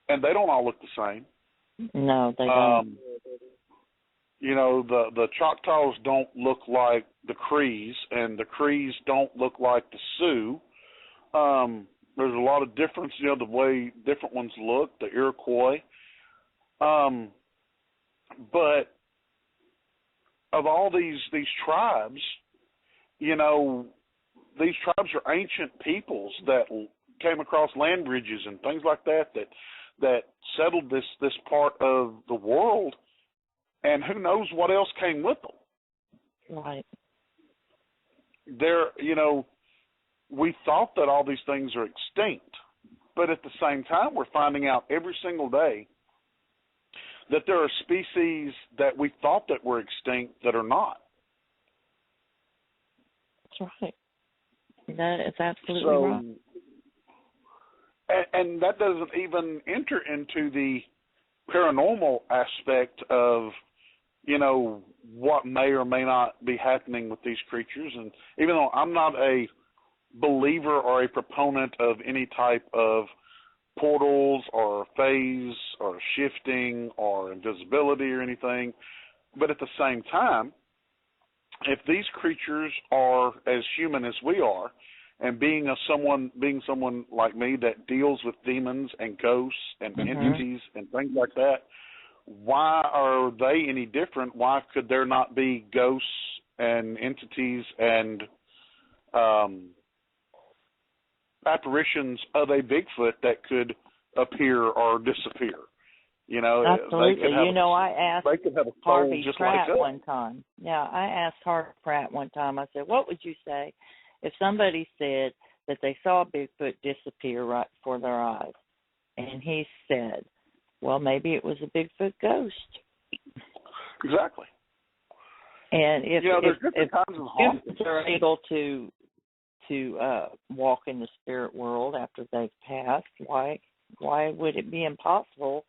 and they don't all look the same. No, they don't. You know, the Choctaws don't look like the Crees, and the Crees don't look like the Sioux. There's a lot of difference, you know, the way different ones look, the Iroquois. But of all these tribes, you know, these tribes are ancient peoples that came across land bridges and things like that settled this part of the world, and who knows what else came with them. Right. You know, we thought that all these things are extinct, but at the same time, we're finding out every single day that there are species that we thought that were extinct that are not. That's right. That is absolutely right. And that doesn't even enter into the paranormal aspect of, you know, what may or may not be happening with these creatures. And even though I'm not a believer or a proponent of any type of portals or phase or shifting or invisibility or anything, but at the same time, if these creatures are as human as we are, and being someone like me that deals with demons and ghosts and entities and things like that, why are they any different? Why could there not be ghosts and entities and apparitions of a Bigfoot that could appear or disappear? You know, absolutely. I asked Harvey Pratt like one time. Yeah, I asked Harvey Pratt one time. I said, "What would you say if somebody said that they saw a Bigfoot disappear right before their eyes?" And he said, "Well, maybe it was a Bigfoot ghost." Exactly. And if kinds of humans are able to walk in the spirit world after they've passed, why would it be impossible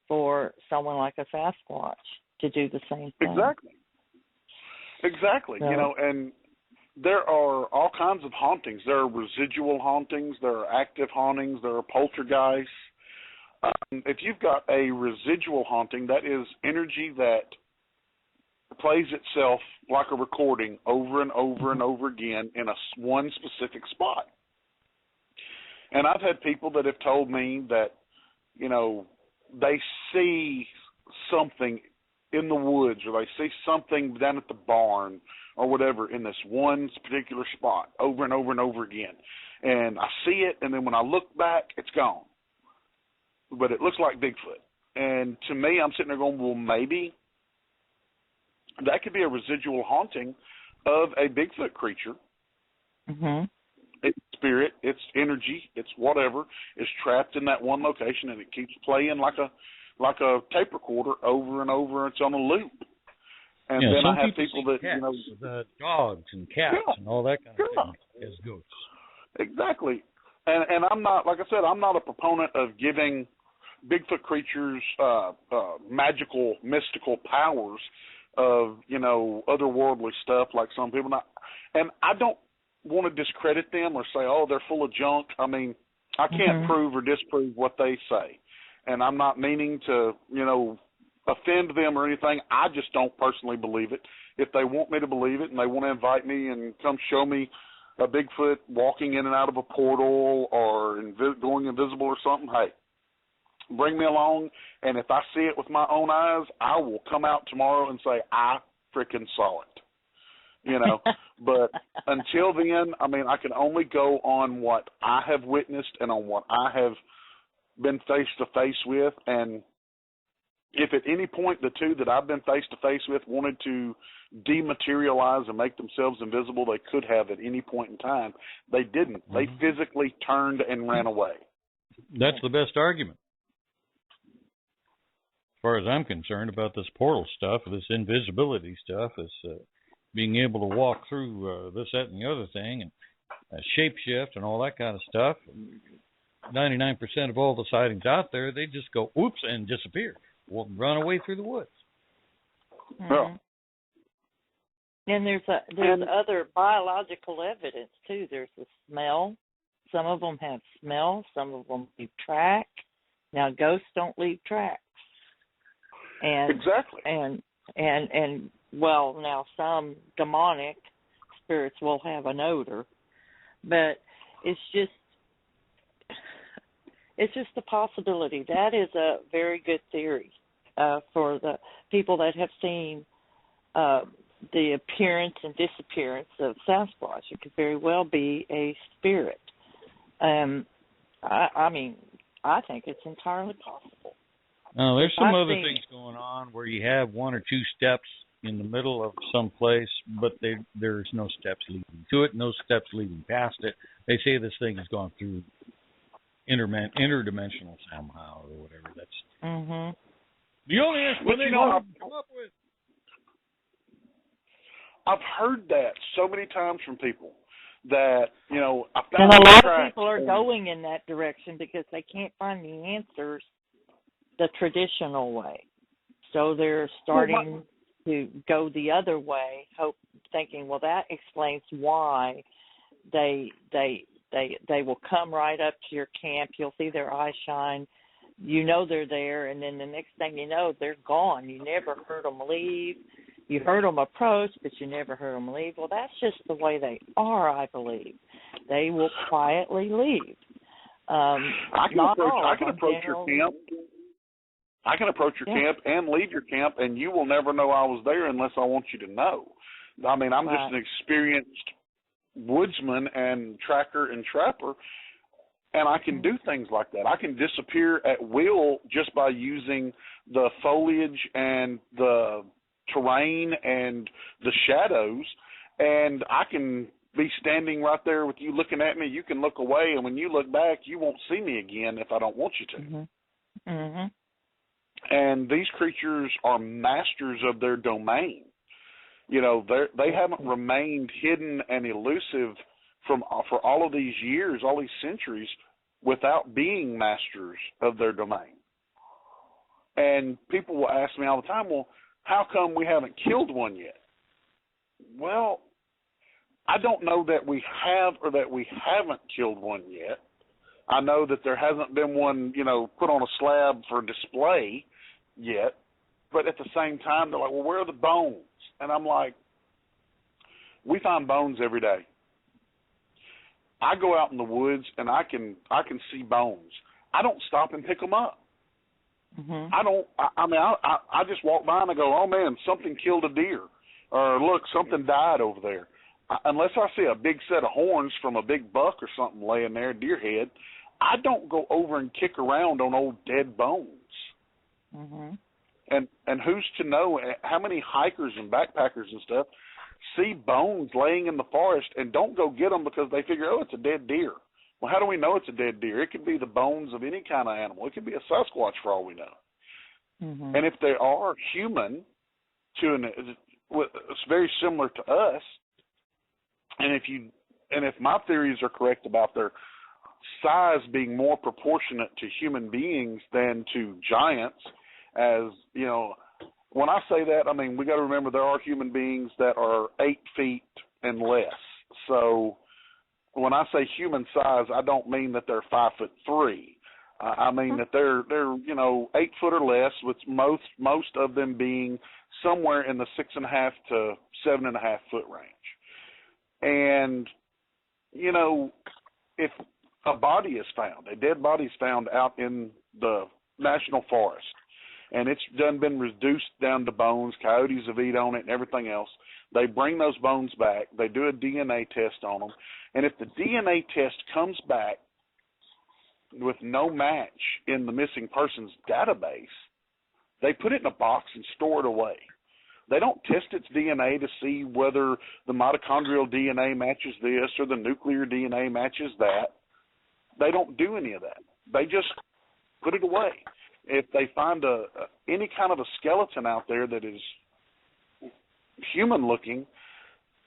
for someone like a Sasquatch to do the same thing? Exactly. So, you know, and there are all kinds of hauntings. There are residual hauntings. There are active hauntings. There are poltergeists. If you've got a residual haunting, that is energy that plays itself like a recording over and over and over again in one specific spot. And I've had people that have told me that, you know, they see something in the woods, or they see something down at the barn or whatever in this one particular spot over and over and over again. And I see it, and then when I look back, it's gone. But it looks like Bigfoot. And to me, I'm sitting there going, well, maybe that could be a residual haunting of a Bigfoot creature. Mm-hmm. Its spirit, its energy, its whatever is trapped in that one location, and it keeps playing like a tape recorder over and over. It's on a loop. And then I have people that, cats, you know, the dogs and cats and all that kind of thing as ghosts. Exactly. And I'm not, like I said, I'm not a proponent of giving Bigfoot creatures magical, mystical powers of, you know, otherworldly stuff like some people. And I don't want to discredit them or say, oh, they're full of junk. I mean, I can't prove or disprove what they say. And I'm not meaning to, you know, offend them or anything. I just don't personally believe it. If they want me to believe it and they want to invite me and come show me a Bigfoot walking in and out of a portal or going invisible or something, hey, bring me along. And if I see it with my own eyes, I will come out tomorrow and say, I freaking saw it. You know, but until then, I mean, I can only go on what I have witnessed and on what I have been face to face with. And if at any point the two that I've been face to face with wanted to dematerialize and make themselves invisible, they could have at any point in time. They didn't. They physically turned and ran away. That's the best argument, as far as I'm concerned, about this portal stuff, this invisibility stuff, is being able to walk through this, that, and the other thing, and shapeshift and all that kind of stuff. 99% of all the sightings out there, they just go, oops, and disappear. Run away through the woods. Mm-hmm. And there's other biological evidence, too. There's the smell. Some of them have smell. Some of them leave tracks. Now, ghosts don't leave tracks. And, exactly. And well, now some demonic spirits will have an odor, but it's just a possibility. That is a very good theory for the people that have seen the appearance and disappearance of Sasquatch. It could very well be a spirit. I mean, I think it's entirely possible. Now, there's some other things going on where you have one or two steps in the middle of some place, but there's no steps leading to it, no steps leading past it. They say this thing has gone through interdimensional somehow or whatever. That's the only explanation I've come up with. I've heard that so many times from people that, you know, I and found a lot of people are going in that direction because they can't find the answers the traditional way. So they're starting to go the other way, thinking, well, that explains why they will come right up to your camp. You'll see their eyes shine. You know they're there, and then the next thing you know, they're gone. You never heard them leave. You heard them approach, but you never heard them leave. Well, that's just the way they are, I believe. They will quietly leave. I can approach your camp. I can approach your camp and leave your camp, and you will never know I was there unless I want you to know. I mean, I'm just an experienced woodsman and tracker and trapper, and I can do things like that. I can disappear at will just by using the foliage and the terrain and the shadows, and I can be standing right there with you looking at me. You can look away, and when you look back, you won't see me again if I don't want you to. And these creatures are masters of their domain. You know, they haven't remained hidden and elusive for all of these years, all these centuries, without being masters of their domain. And people will ask me all the time, well, how come we haven't killed one yet? Well, I don't know that we have or that we haven't killed one yet. I know that there hasn't been one, you know, put on a slab for display yet. But at the same time, they're like, well, where are the bones? And I'm like, we find bones every day. I go out in the woods and I can see bones. I don't stop and pick them up. Mm-hmm. I just walk by and I go, oh man, something killed a deer, or look, something died over there. Unless I see a big set of horns from a big buck or something laying there, deer head, I don't go over and kick around on old dead bones. Mm-hmm. And who's to know how many hikers and backpackers and stuff see bones laying in the forest and don't go get them because they figure, oh, it's a dead deer. Well, how do we know it's a dead deer? It could be the bones of any kind of animal. It could be a Sasquatch for all we know. Mm-hmm. And if they are human, it's very similar to us. And if my theories are correct about their size being more proportionate to human beings than to giants, as you know, when I say that, I mean we got to remember there are human beings that are 8 feet and less. So when I say human size, I don't mean that they're 5'3". I mean that they're 8 foot or less, with most of them being somewhere in the 6.5 to 7.5 foot range. And if a body is found, a dead body is found out in the national forest, and it's been reduced down to bones, coyotes have eaten on it and everything else, they bring those bones back, they do a DNA test on them, and if the DNA test comes back with no match in the missing person's database, they put it in a box and store it away. They don't test its DNA to see whether the mitochondrial DNA matches this or the nuclear DNA matches that. They don't do any of that. They just put it away. If they find any kind of a skeleton out there that is human-looking,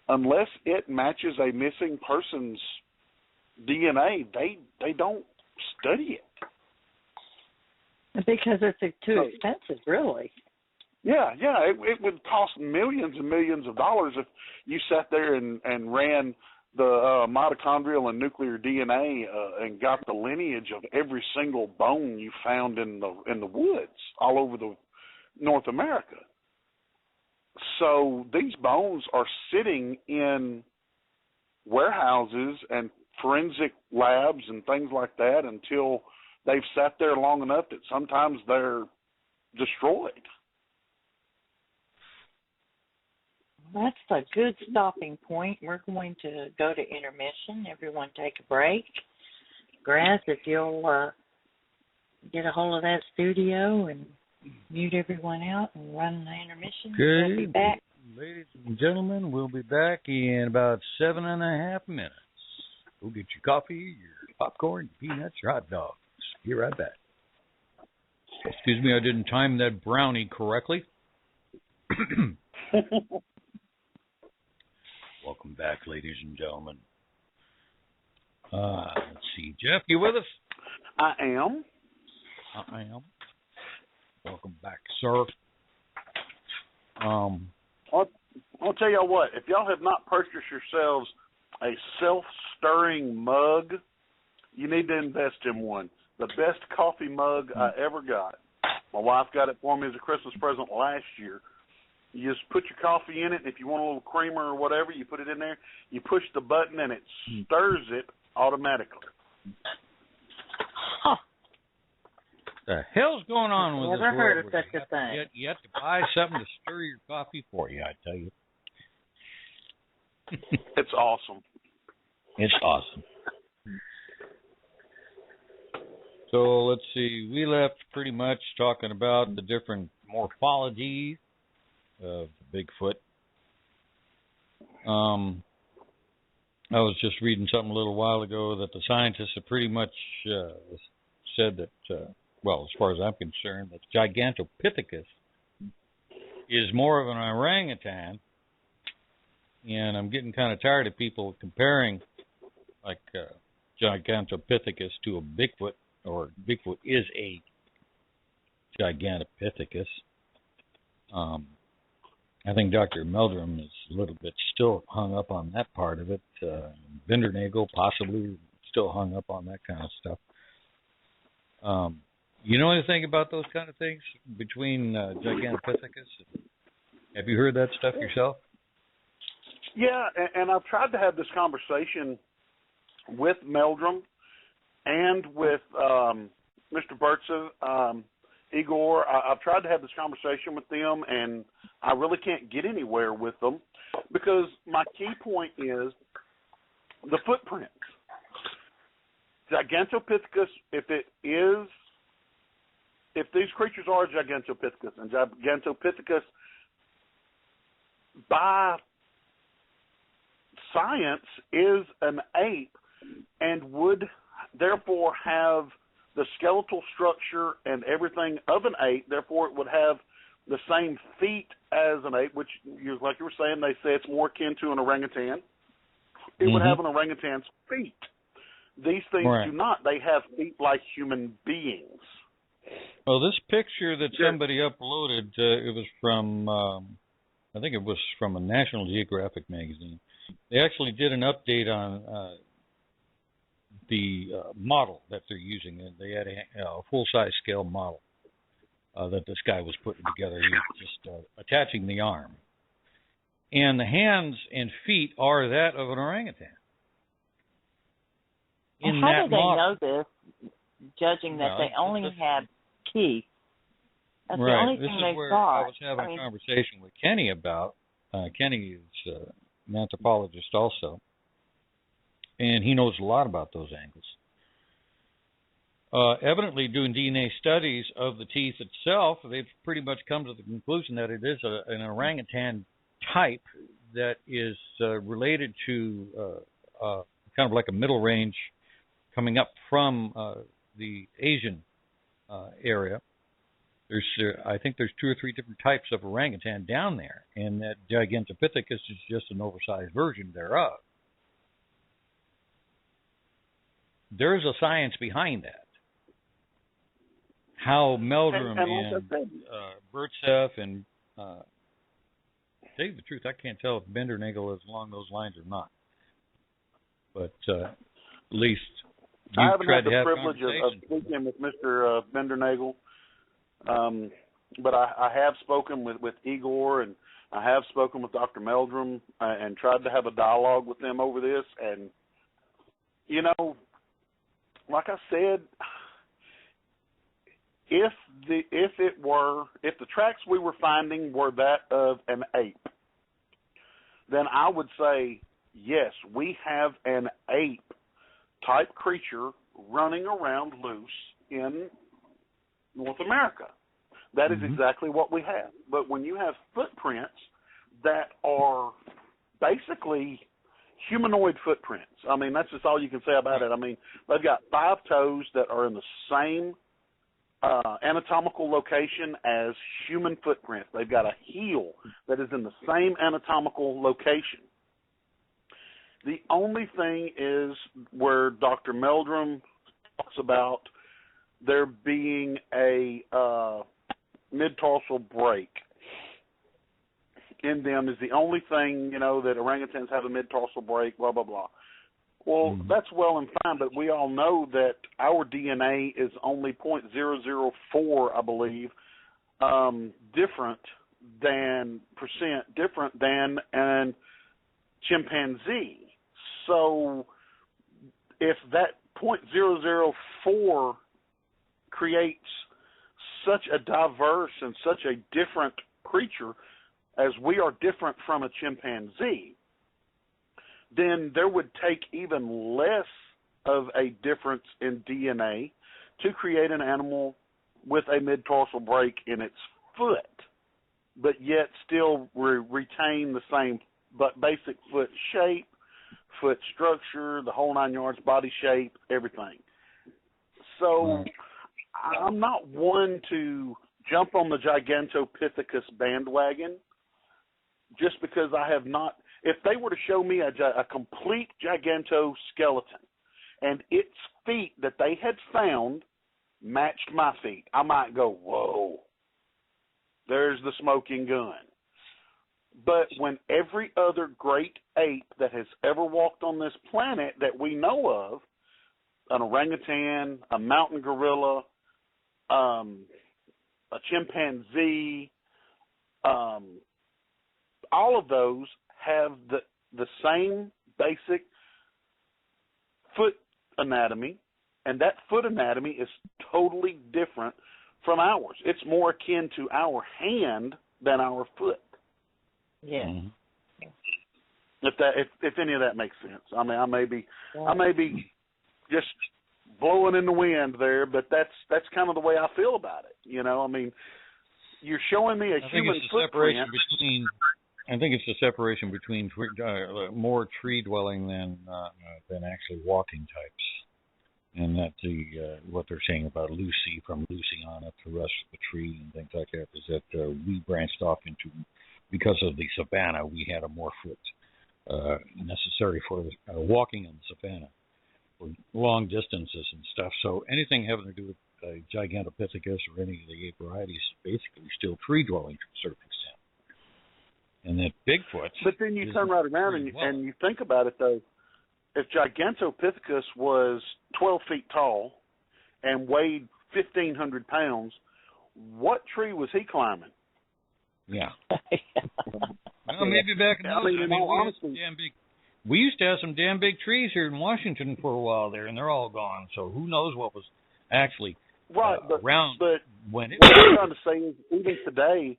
unless it matches a missing person's DNA, they don't study it. Because it's too expensive, really. Yeah, it would cost millions and millions of dollars if you sat there and ran the mitochondrial and nuclear DNA and got the lineage of every single bone you found in the woods all over the North America. So these bones are sitting in warehouses and forensic labs and things like that until they've sat there long enough that sometimes they're destroyed. That's a good stopping point. We're going to go to intermission. Everyone take a break. Grass, if you'll get a hold of that studio and mute everyone out and run the intermission, Okay. We'll be back. Ladies and gentlemen, we'll be back in about 7.5 minutes. Go get your coffee, your popcorn, peanuts, your hot dogs. Be right back. Excuse me, I didn't time that brownie correctly. Welcome back, ladies and gentlemen. Let's see. Jeff, you with us? I am. Welcome back, sir. I'll tell you what. If y'all have not purchased yourselves a self-stirring mug, you need to invest in one. The best coffee mug I ever got. My wife got it for me as a Christmas present last year. You just put your coffee in it, and if you want a little creamer or whatever, you put it in there. You push the button, and it stirs it automatically. Huh. The hell's going on with this world? Never heard of such a thing. You have to buy something to stir your coffee for you, I tell you. It's awesome. It's awesome. So let's see. We left pretty much talking about the different morphologies of Bigfoot. I was just reading something a little while ago that the scientists have pretty much said that, well, as far as I'm concerned, that Gigantopithecus is more of an orangutan, and I'm getting kind of tired of people comparing, like, Gigantopithecus to a Bigfoot, or Bigfoot is a Gigantopithecus. I think Dr. Meldrum is a little bit still hung up on that part of it. Bindernagel possibly still hung up on that kind of stuff. You know anything about those kind of things between Gigantopithecus? Have you heard that stuff yourself? Yeah, and I've tried to have this conversation with Meldrum and with Mr. Burtsa, Igor. I've tried to have this conversation with them, and I really can't get anywhere with them because my key point is the footprints. Gigantopithecus, if these creatures are Gigantopithecus, and Gigantopithecus by science is an ape and would therefore have the skeletal structure and everything of an ape, therefore it would have the same feet as an ape, which, like you were saying, they say it's more akin to an orangutan. It would have an orangutan's feet. These things do not. They have feet like human beings. Well, this picture that somebody uploaded, it was from, I think it was from a National Geographic magazine. They actually did an update on the model that they're using. They had a full-size scale model that this guy was putting together. He was just attaching the arm. And the hands and feet are that of an orangutan. And how do they know this, judging that they only have teeth? That's the only thing they saw. I was having a conversation with Kenny about. Kenny is an anthropologist also, and he knows a lot about those angles. Evidently, doing DNA studies of the teeth itself, they've pretty much come to the conclusion that it is an orangutan type that is related to kind of like a middle range coming up from the Asian area. I think there's 2 or 3 different types of orangutan down there, and that Gigantopithecus is just an oversized version thereof. There's a science behind that. How Meldrum and Burtsev and to tell you the truth, I can't tell if Bendernagel is along those lines or not. But at least I haven't had the privilege of speaking with Mr. Bendernagel, but I have spoken with Igor, and I have spoken with Dr. Meldrum and tried to have a dialogue with them over this. And, you know, like I said, if the tracks we were finding were that of an ape, then I would say, yes, we have an ape-type creature running around loose in North America. That is exactly what we have. But when you have footprints that are basically humanoid footprints, I mean, that's just all you can say about it. I mean, they've got 5 toes that are in the same anatomical location as human footprints. They've got a heel that is in the same anatomical location. The only thing is where Dr. Meldrum talks about there being a mid-tarsal break in them is the only thing, you know, that orangutans have a mid-tarsal break, blah, blah, blah. Well, that's well and fine, but we all know that our DNA is only 0.004, I believe, different than an chimpanzee. So if that 0.004 creates such a diverse and such a different creature as we are different from a chimpanzee, then there would take even less of a difference in DNA to create an animal with a mid-tarsal break in its foot, but yet still retain the same basic foot shape, foot structure, the whole 9 yards, body shape, everything. So I'm not one to jump on the Gigantopithecus bandwagon just because I have not. If they were to show me a complete gigantoskeleton and its feet that they had found matched my feet, I might go, whoa, there's the smoking gun. But when every other great ape that has ever walked on this planet that we know of, an orangutan, a mountain gorilla, a chimpanzee, all of those have the same basic anatomy, and that foot anatomy is totally different from ours. It's more akin to our hand than our foot. Yeah. Mm-hmm. If any of that makes sense. I mean, I may be just blowing in the wind there, but that's kind of the way I feel about it. You know, I mean, you're showing me a human footprint. I think it's the separation between more tree dwelling than actually walking types, and that what they're saying about Lucy from Lucy on up the rest of the tree and things like that is that we branched off into, because of the savanna, we had a more foot necessary for walking in the savanna for long distances and stuff. So anything having to do with Gigantopithecus or any of the ape varieties is basically still tree dwelling to a certain extent. And that Bigfoot. But then you turn right around and you think about it, though. If Gigantopithecus was 12 feet tall and weighed 1,500 pounds, what tree was he climbing? Yeah. Well, maybe back in those days, we used to have some damn big trees here in Washington for a while there, and they're all gone. So who knows what was actually around when it was. What I'm trying to say is, even today,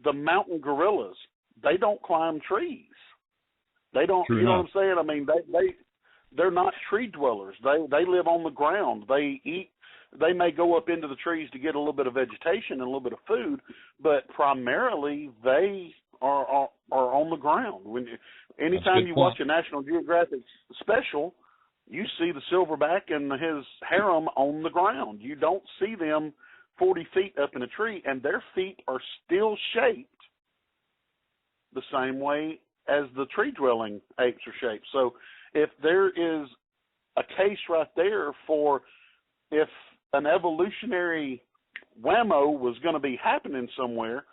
the mountain gorillas, they don't climb trees. They don't. True, you know what I'm saying? I mean, they're not tree dwellers. They live on the ground. They eat. They may go up into the trees to get a little bit of vegetation and a little bit of food, but primarily they are on the ground. Anytime you watch a National Geographic special, you see the silverback and his harem on the ground. You don't see them 40 feet up in a tree, and their feet are still shaped the same way as the tree-dwelling apes are shaped. So if there is a case right there for if an evolutionary whammo was going to be happening somewhere,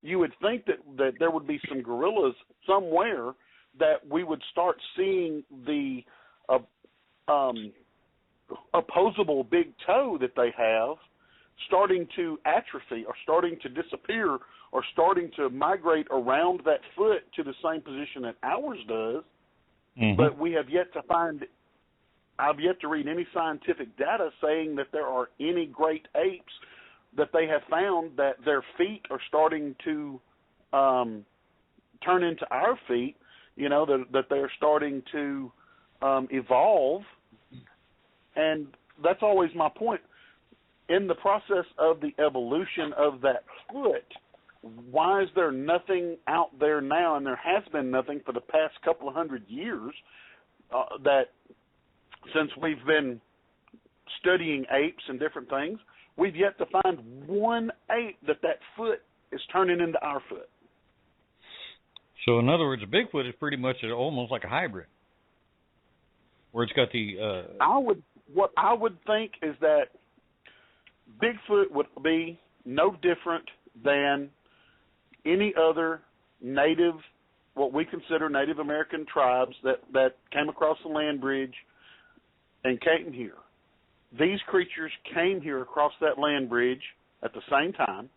you would think that there would be some gorillas somewhere that we would start seeing the opposable big toe that they have starting to atrophy or starting to disappear or starting to migrate around that foot to the same position that ours does. Mm-hmm. But we have yet to find, I've yet to read any scientific data saying that there are any great apes that they have found that their feet are starting to turn into our feet, you know, that they're starting to evolve. And that's always my point. In the process of the evolution of that foot, why is there nothing out there now, and there has been nothing for the past couple of 100 years, that since we've been studying apes and different things, we've yet to find one ape that foot is turning into our foot. So in other words, a Bigfoot is pretty much almost like a hybrid, where it's got the... What I would think is that Bigfoot would be no different than any other native, what we consider Native American tribes that came across the land bridge and came here. These creatures came here across that land bridge at the same time,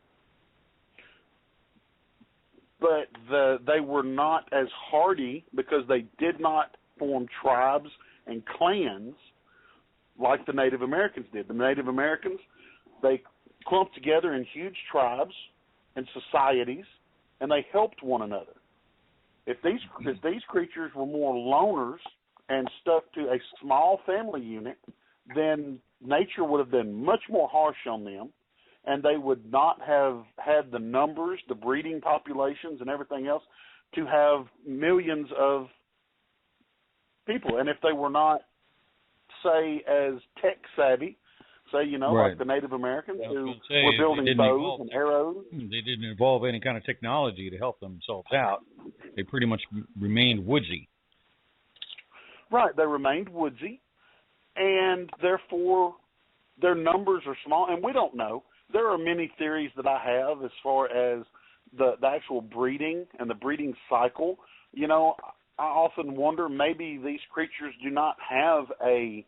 but they were not as hardy because they did not form tribes and clans like the Native Americans did. The Native Americans, they clumped together in huge tribes and societies, and they helped one another. If these creatures were more loners and stuck to a small family unit, then nature would have been much more harsh on them, and they would not have had the numbers, the breeding populations, and everything else to have millions of people. And if they were not, say, as tech savvy, say, you know, right, like the Native Americans who were building bows and arrows. They didn't involve any kind of technology to help themselves out. They pretty much remained woodsy. Right, they remained woodsy, and therefore their numbers are small, and we don't know. There are many theories that I have as far as the actual breeding and the breeding cycle. You know, I often wonder maybe these creatures do not have a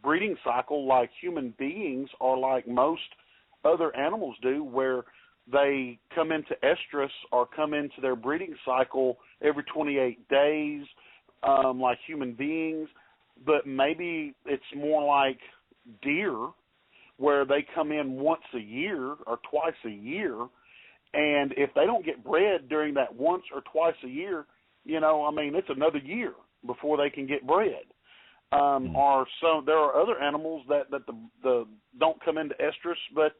breeding cycle like human beings or like most other animals do, where they come into estrus or come into their breeding cycle every 28 days like human beings. but maybe it's more like deer, where they come in once a year or twice a year, and if they don't get bred during that once or twice a year, it's another year before they can get bred. Or so there are other animals that the don't come into estrus, but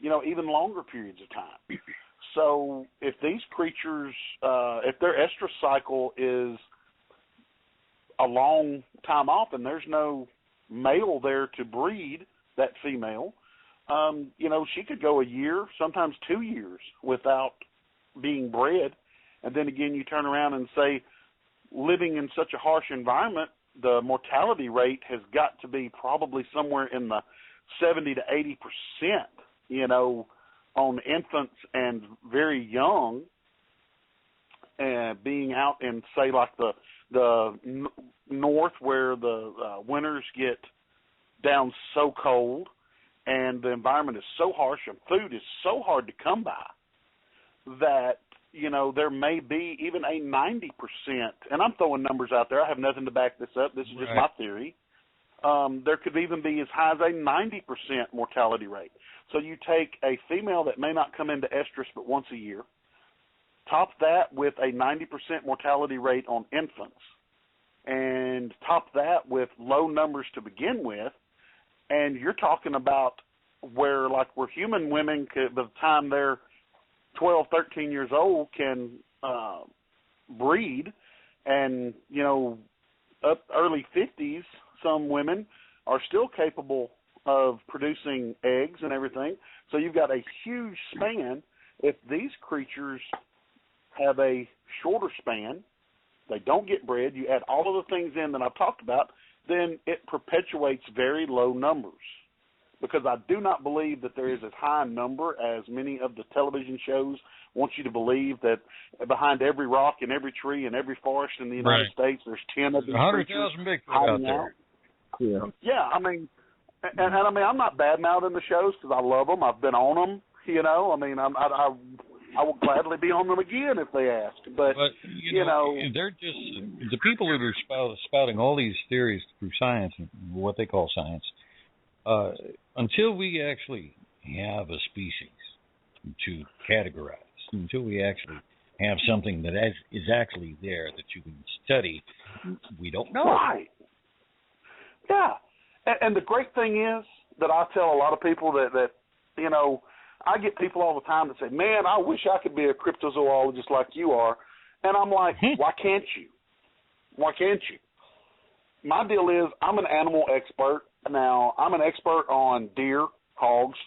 even longer periods of time. So if these creatures, if their estrus cycle is a long time off and there's no male there to breed that female, she could go a year, sometimes 2 years without being bred. And then again, you turn around and say, living in such a harsh environment, the mortality rate has got to be probably somewhere in the 70 to 80%, on infants and very young, being out in, say, like the north where the winters get down so cold and the environment is so harsh and food is so hard to come by that, there may be even a 90%, and I'm throwing numbers out there. I have nothing to back this up. This is just my theory. There could even be as high as a 90% mortality rate. So you take a female that may not come into estrus but once a year, top that with a 90% mortality rate on infants, and top that with low numbers to begin with, and you're talking about where human women could, by the time they're 12, 13 years old, can breed, and, up early 50s, some women are still capable of producing eggs and everything. So you've got a huge span. If these creatures have a shorter span, they don't get bred, you add all of the things in that I've talked about, then it perpetuates very low numbers. Because I do not believe that there is as high a number as many of the television shows want you to believe, that behind every rock and every tree and every forest in the United States, there's 10 of these 100,000 Bigfoot out there. Yeah, I'm not bad-mouthing the shows because I love them. I've been on them, I will gladly be on them again if they ask. But they're just the people who are spouting all these theories through science, what they call science. Until we actually have a species to categorize, until we actually have something that is actually there that you can study, we don't know. Right. Yeah. And the great thing is that I tell a lot of people that I get people all the time that say, man, I wish I could be a cryptozoologist like you are. And I'm like, why can't you? Why can't you? My deal is I'm an animal expert. Now, I'm an expert on deer, hogs,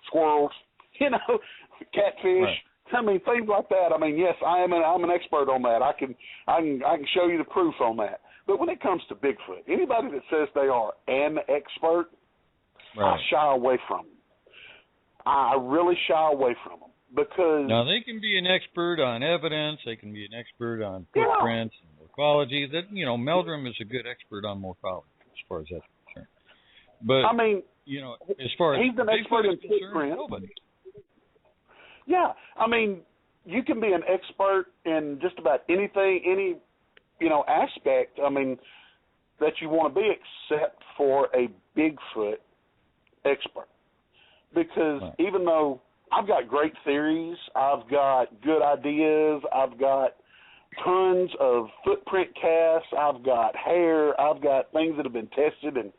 squirrels, catfish. Right. Things like that. Yes, I'm an expert on that. I can show you the proof on that. But when it comes to Bigfoot, anybody that says they are an expert, I shy away from them. I really shy away from them because now they can be an expert on evidence. They can be an expert on footprints and morphology. That Meldrum is a good expert on morphology as far as that's concerned. But as far as he's an expert in footprints, nobody. Yeah, you can be an expert in just about anything, any aspect. That you want to be, except for a Bigfoot expert. Because even though I've got great theories, I've got good ideas, I've got tons of footprint casts, I've got hair, I've got things that have been tested and,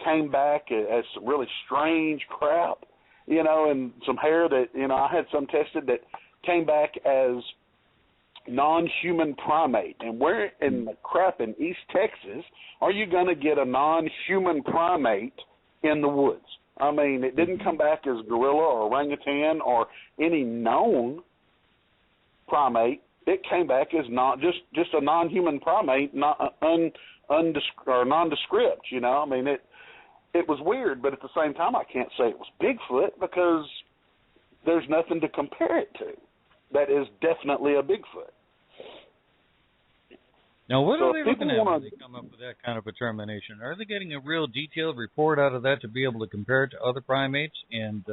came back as some really strange crap, and some hair that, I had some tested that came back as non-human primate. And where in the crap in East Texas are you going to get a non-human primate in the woods? It didn't come back as gorilla or orangutan or any known primate. It came back as not just a non-human primate, nondescript. It was weird, but at the same time, I can't say it was Bigfoot because there's nothing to compare it to. That is definitely a Bigfoot. Now, what are they looking at when they come up with that kind of determination? Are they getting a real detailed report out of that to be able to compare it to other primates and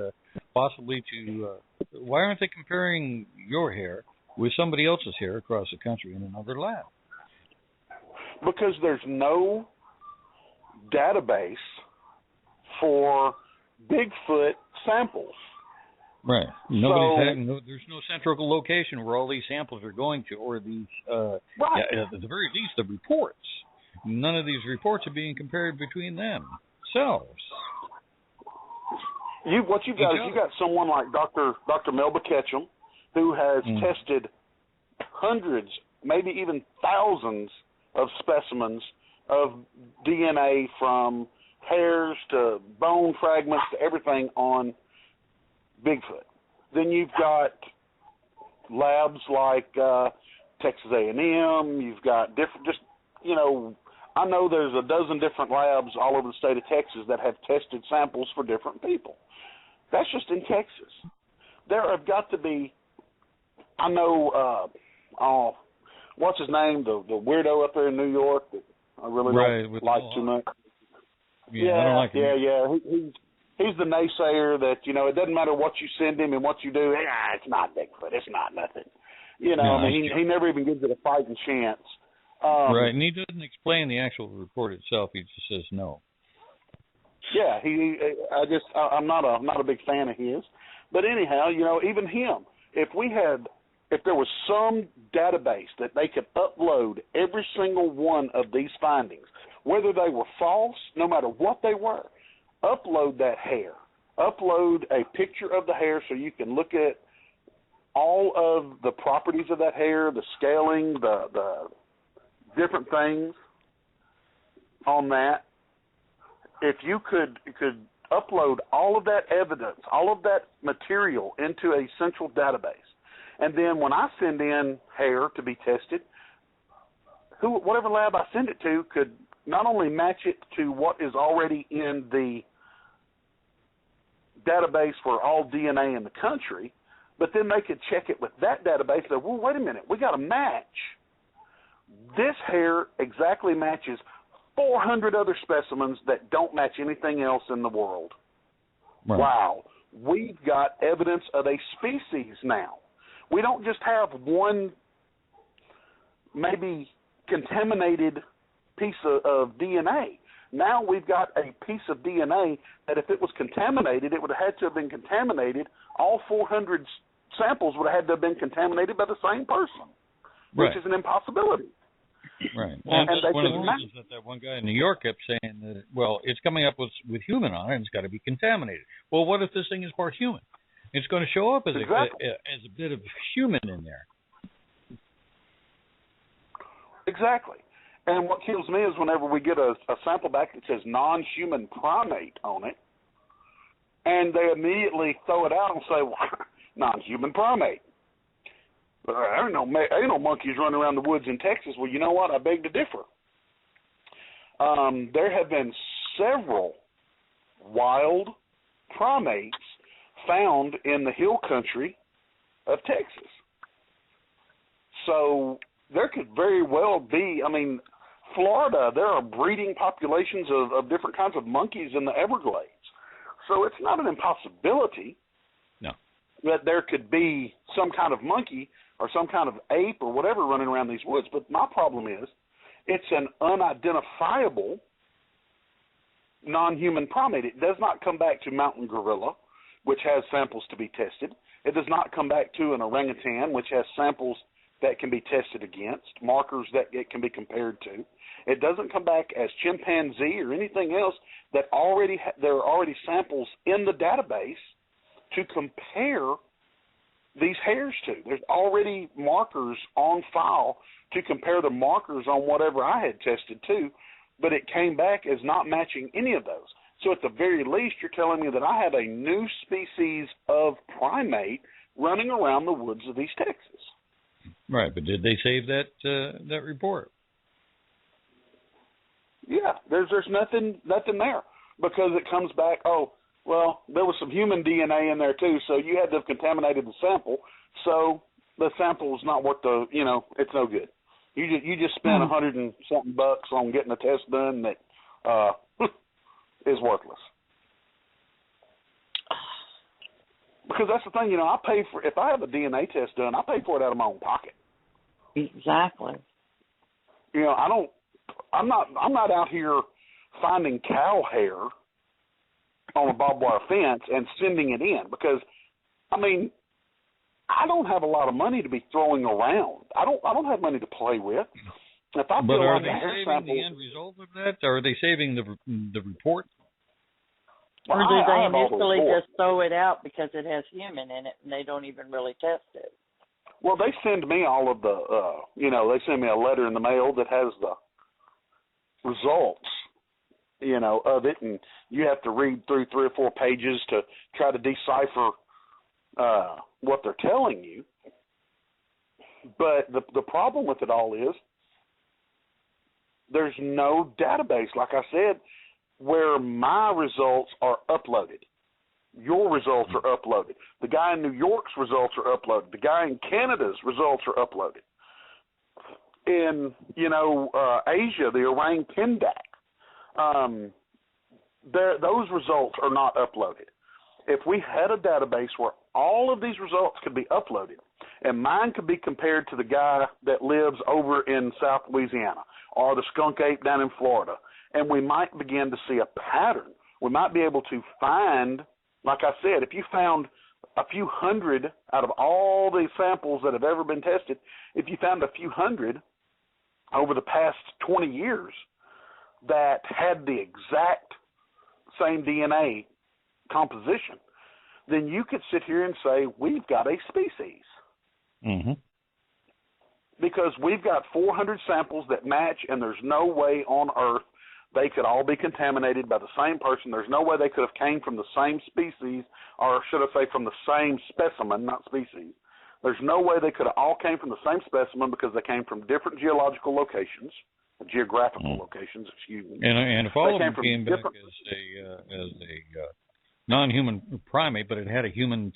possibly to why aren't they comparing your hair with somebody else's hair across the country in another lab? Because there's no database for Bigfoot samples. Right. There's no central location where all these samples are going to, or these, right. At the very least, the reports. None of these reports are being compared between themselves. What you've got is you've got someone like Dr. Melba Ketchum, who has tested hundreds, maybe even thousands of specimens of DNA from hairs to bone fragments to everything on Bigfoot. Then you've got labs like Texas A&M. You've got different, I know there's a dozen different labs all over the state of Texas that have tested samples for different people. That's just in Texas. There have got to be, I know, what's his name, the weirdo up there in New York that I really don't like too much. Yeah, I don't like him. Yeah. He's the naysayer that, it doesn't matter what you send him and what you do. It's not Bigfoot. It's not nothing. He never even gives it a fighting chance. Right, and he doesn't explain the actual report itself. He just says no. Yeah, I'm not a big fan of his. But anyhow, even him, if there was some database that they could upload every single one of these findings, whether they were false, no matter what they were, upload that hair, upload a picture of the hair so you can look at all of the properties of that hair, the scaling, the different things on that. If you could upload all of that evidence, all of that material into a central database, and then when I send in hair to be tested, whatever lab I send it to could not only match it to what is already in the database for all DNA in the country, but then they could check it with that database and say, well, wait a minute, we got a match. This hair exactly matches 400 other specimens that don't match anything else in the world. Right. Wow. We've got evidence of a species now. We don't just have one maybe contaminated piece of DNA. Now we've got a piece of DNA that if it was contaminated, it would have had to have been contaminated. All 400 samples would have had to have been contaminated by the same person, which is an impossibility. Right. And that's one of the reasons that one guy in New York kept saying that, well, it's coming up with human on it and it's got to be contaminated. Well, what if this thing is part human? It's going to show up as a bit of human in there. Exactly. And what kills me is whenever we get a sample back that says non-human primate on it, and they immediately throw it out and say, well, non-human primate. Ain't no monkeys running around the woods in Texas. Well, you know what? I beg to differ. There have been several wild primates found in the hill country of Texas. So there could very well be, Florida, there are breeding populations of different kinds of monkeys in the Everglades. So it's not an impossibility that there could be some kind of monkey or some kind of ape or whatever running around these woods. But my problem is it's an unidentifiable non-human primate. It does not come back to mountain gorilla, which has samples to be tested. It does not come back to an orangutan, which has samples that can be tested against, markers that it can be compared to. It doesn't come back as chimpanzee or anything else that there are already samples in the database to compare these hairs to. There's already markers on file to compare the markers on whatever I had tested to, but it came back as not matching any of those. So at the very least, you're telling me that I have a new species of primate running around the woods of East Texas. Right, but did they save that report? Yeah, there's nothing there because it comes back, well, there was some human DNA in there too, so you had to have contaminated the sample, so the sample is not worth it's no good. You just spent $100 and something bucks on getting a test done that is worthless. Because that's the thing, I pay for, if I have a DNA test done, I pay for it out of my own pocket. Exactly. I'm not out here finding cow hair on a barbed wire fence and sending it in, because, I mean, I don't have a lot of money to be throwing around. I don't have money to play with. If I but feel are like they a hair saving sample, the end result of that, or are they saving the report? Or do I they have all the initially reports. just throw it out because it has human in it and they don't even really test it? Well, they send me all of the, they send me a letter in the mail that has the results, of it, and you have to read through 3 or 4 pages to try to decipher what they're telling you. But the problem with it all is there's no database, like I said, where my results are uploaded. Your results are uploaded. The guy in New York's results are uploaded. The guy in Canada's results are uploaded. In, Asia, the orang pendak, those results are not uploaded. If we had a database where all of these results could be uploaded, and mine could be compared to the guy that lives over in South Louisiana or the skunk ape down in Florida, and we might begin to see a pattern. We might be able to find, like I said, if you found a few hundred out of all the samples that have ever been tested, if you found a few hundred over the past 20 years that had the exact same DNA composition, then you could sit here and say, we've got a species. Mm-hmm. Because we've got 400 samples that match, and there's no way on Earth they could all be contaminated by the same person. There's no way they could have came from the same species, or should I say from the same specimen, not species. There's no way they could have all came from the same specimen because they came from different geographical locations, excuse me. And if all of them came back as a non-human primate, but it had human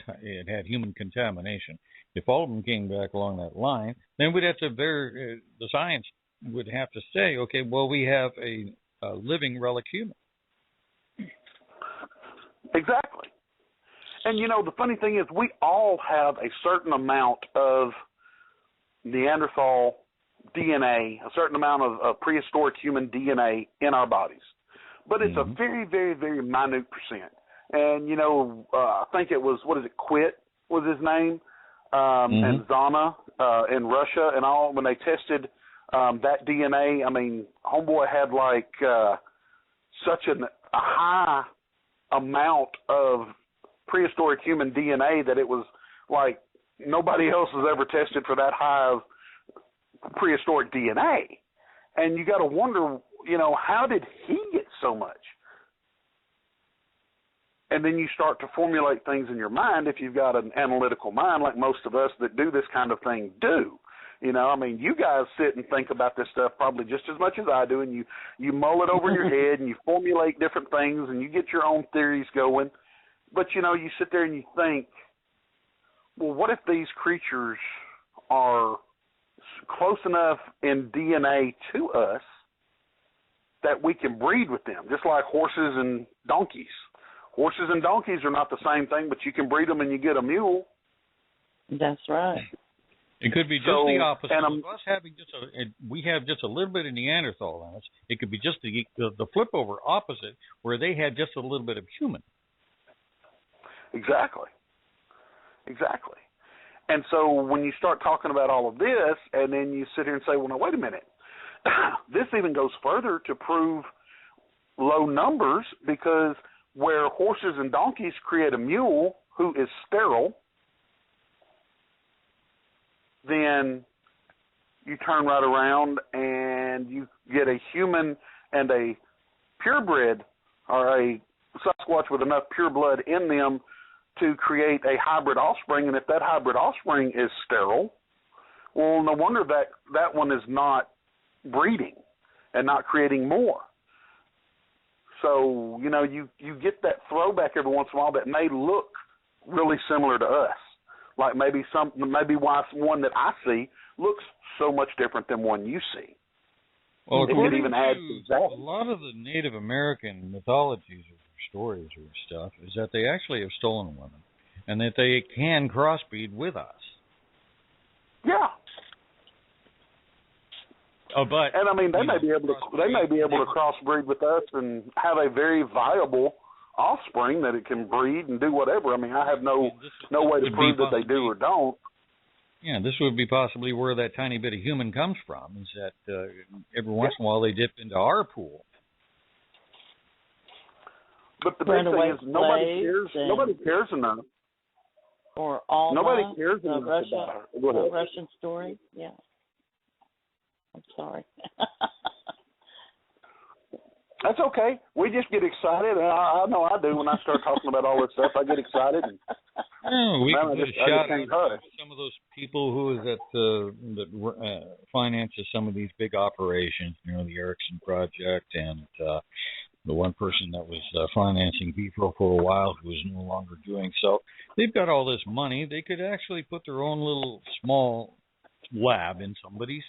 contamination. If all of them came back along that line, then we'd have to the science would have to say, okay, well, we have a living relic human. Exactly. And the funny thing is, we all have a certain amount of Neanderthal DNA, a certain amount of prehistoric human DNA in our bodies, but it's a very, very, very minute percent. And I think it was Quit was his name, and Zana in Russia and all. When they tested that DNA, I mean, homeboy had like such a high amount of prehistoric human DNA that it was like nobody else has ever tested for that high of prehistoric DNA. And you got to wonder, how did he get so much? And then you start to formulate things in your mind if you've got an analytical mind like most of us that do this kind of thing do. You guys sit and think about this stuff probably just as much as I do, and you mull it over your head and you formulate different things and you get your own theories going. But, you sit there and you think, well, what if these creatures are close enough in DNA to us that we can breed with them, just like horses and donkeys. Horses and donkeys are not the same thing, but you can breed them and you get a mule. That's right. It could be just the opposite. Of us having we have just a little bit of Neanderthal in us. It could be just the flip over opposite, where they had just a little bit of human. Exactly. And so when you start talking about all of this, and then you sit here and say, well, now, wait a minute. This even goes further to prove low numbers, because where horses and donkeys create a mule who is sterile, then you turn right around and you get a human and a purebred, or a Sasquatch with enough pure blood in them to create a hybrid offspring. And if that hybrid offspring is sterile, well, no wonder that one is not breeding and not creating more. So, you get that throwback every once in a while that may look really similar to us. Like maybe why one that I see looks so much different than one you see. Well, according even to a lot of the Native American mythologies or stories or stuff is that they actually have stolen women and that they can crossbreed with us. Yeah. And I mean, they may be able to crossbreed with us and have a very viable offspring that it can breed and do whatever. I mean, I have no way to prove that they do or don't. Yeah, this would be possibly where that tiny bit of human comes from, is that every once in a while they dip into our pool. But the big thing is nobody cares enough. Or Alma, nobody cares enough about the Russian story. Yeah. I'm sorry. That's okay. We just get excited. I know I do when I start talking about all this stuff. I get excited. And we can put a shout out to some of those people who that finances some of these big operations, the Erickson Project, and the one person that was financing Bifro for a while who is no longer doing so. They've got all this money. They could actually put their own little small lab in somebody's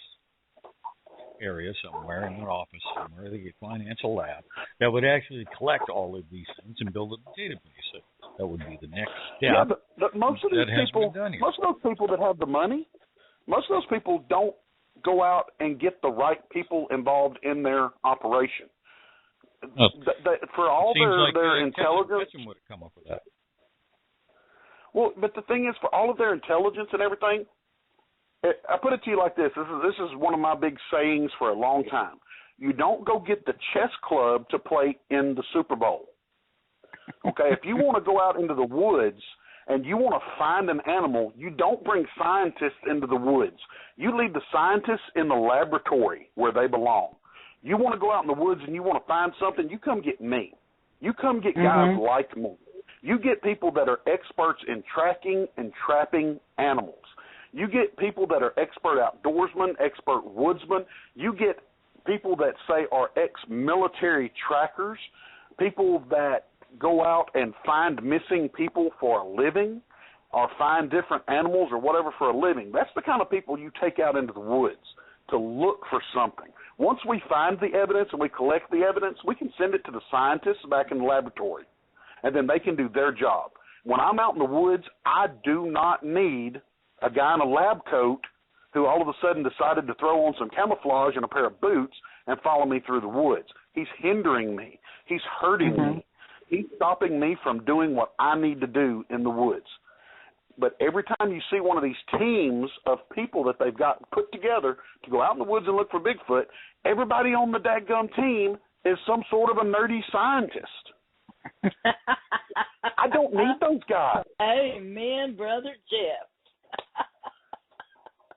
area somewhere, in their office somewhere. They could finance a lab that would actually collect all of these things and build a database. That would be the next step. Yeah, but most of these people, most of those people that have the money, most of those people don't go out and get the right people involved in their operation. For all their intelligence, would have come up with that. Well, but the thing is, for all of their intelligence and everything, I put it to you like this. This is one of my big sayings for a long time. You don't go get the chess club to play in the Super Bowl. Okay, if you want to go out into the woods and you want to find an animal, you don't bring scientists into the woods. You leave the scientists in the laboratory where they belong. You want to go out in the woods and you want to find something, you come get me. You come get guys like me. You get people that are experts in tracking and trapping animals. You get people that are expert outdoorsmen, expert woodsmen. You get people that say are ex-military trackers, people that go out and find missing people for a living or find different animals or whatever for a living. That's the kind of people you take out into the woods to look for something. Once we find the evidence and we collect the evidence, we can send it to the scientists back in the laboratory, and then they can do their job. When I'm out in the woods, I do not need a guy in a lab coat who all of a sudden decided to throw on some camouflage and a pair of boots and follow me through the woods. He's hindering me. He's hurting me. He's stopping me from doing what I need to do in the woods. But every time you see one of these teams of people that they've got put together to go out in the woods and look for Bigfoot, everybody on the dadgum team is some sort of a nerdy scientist. I don't need those guys. Amen, Brother Jeff.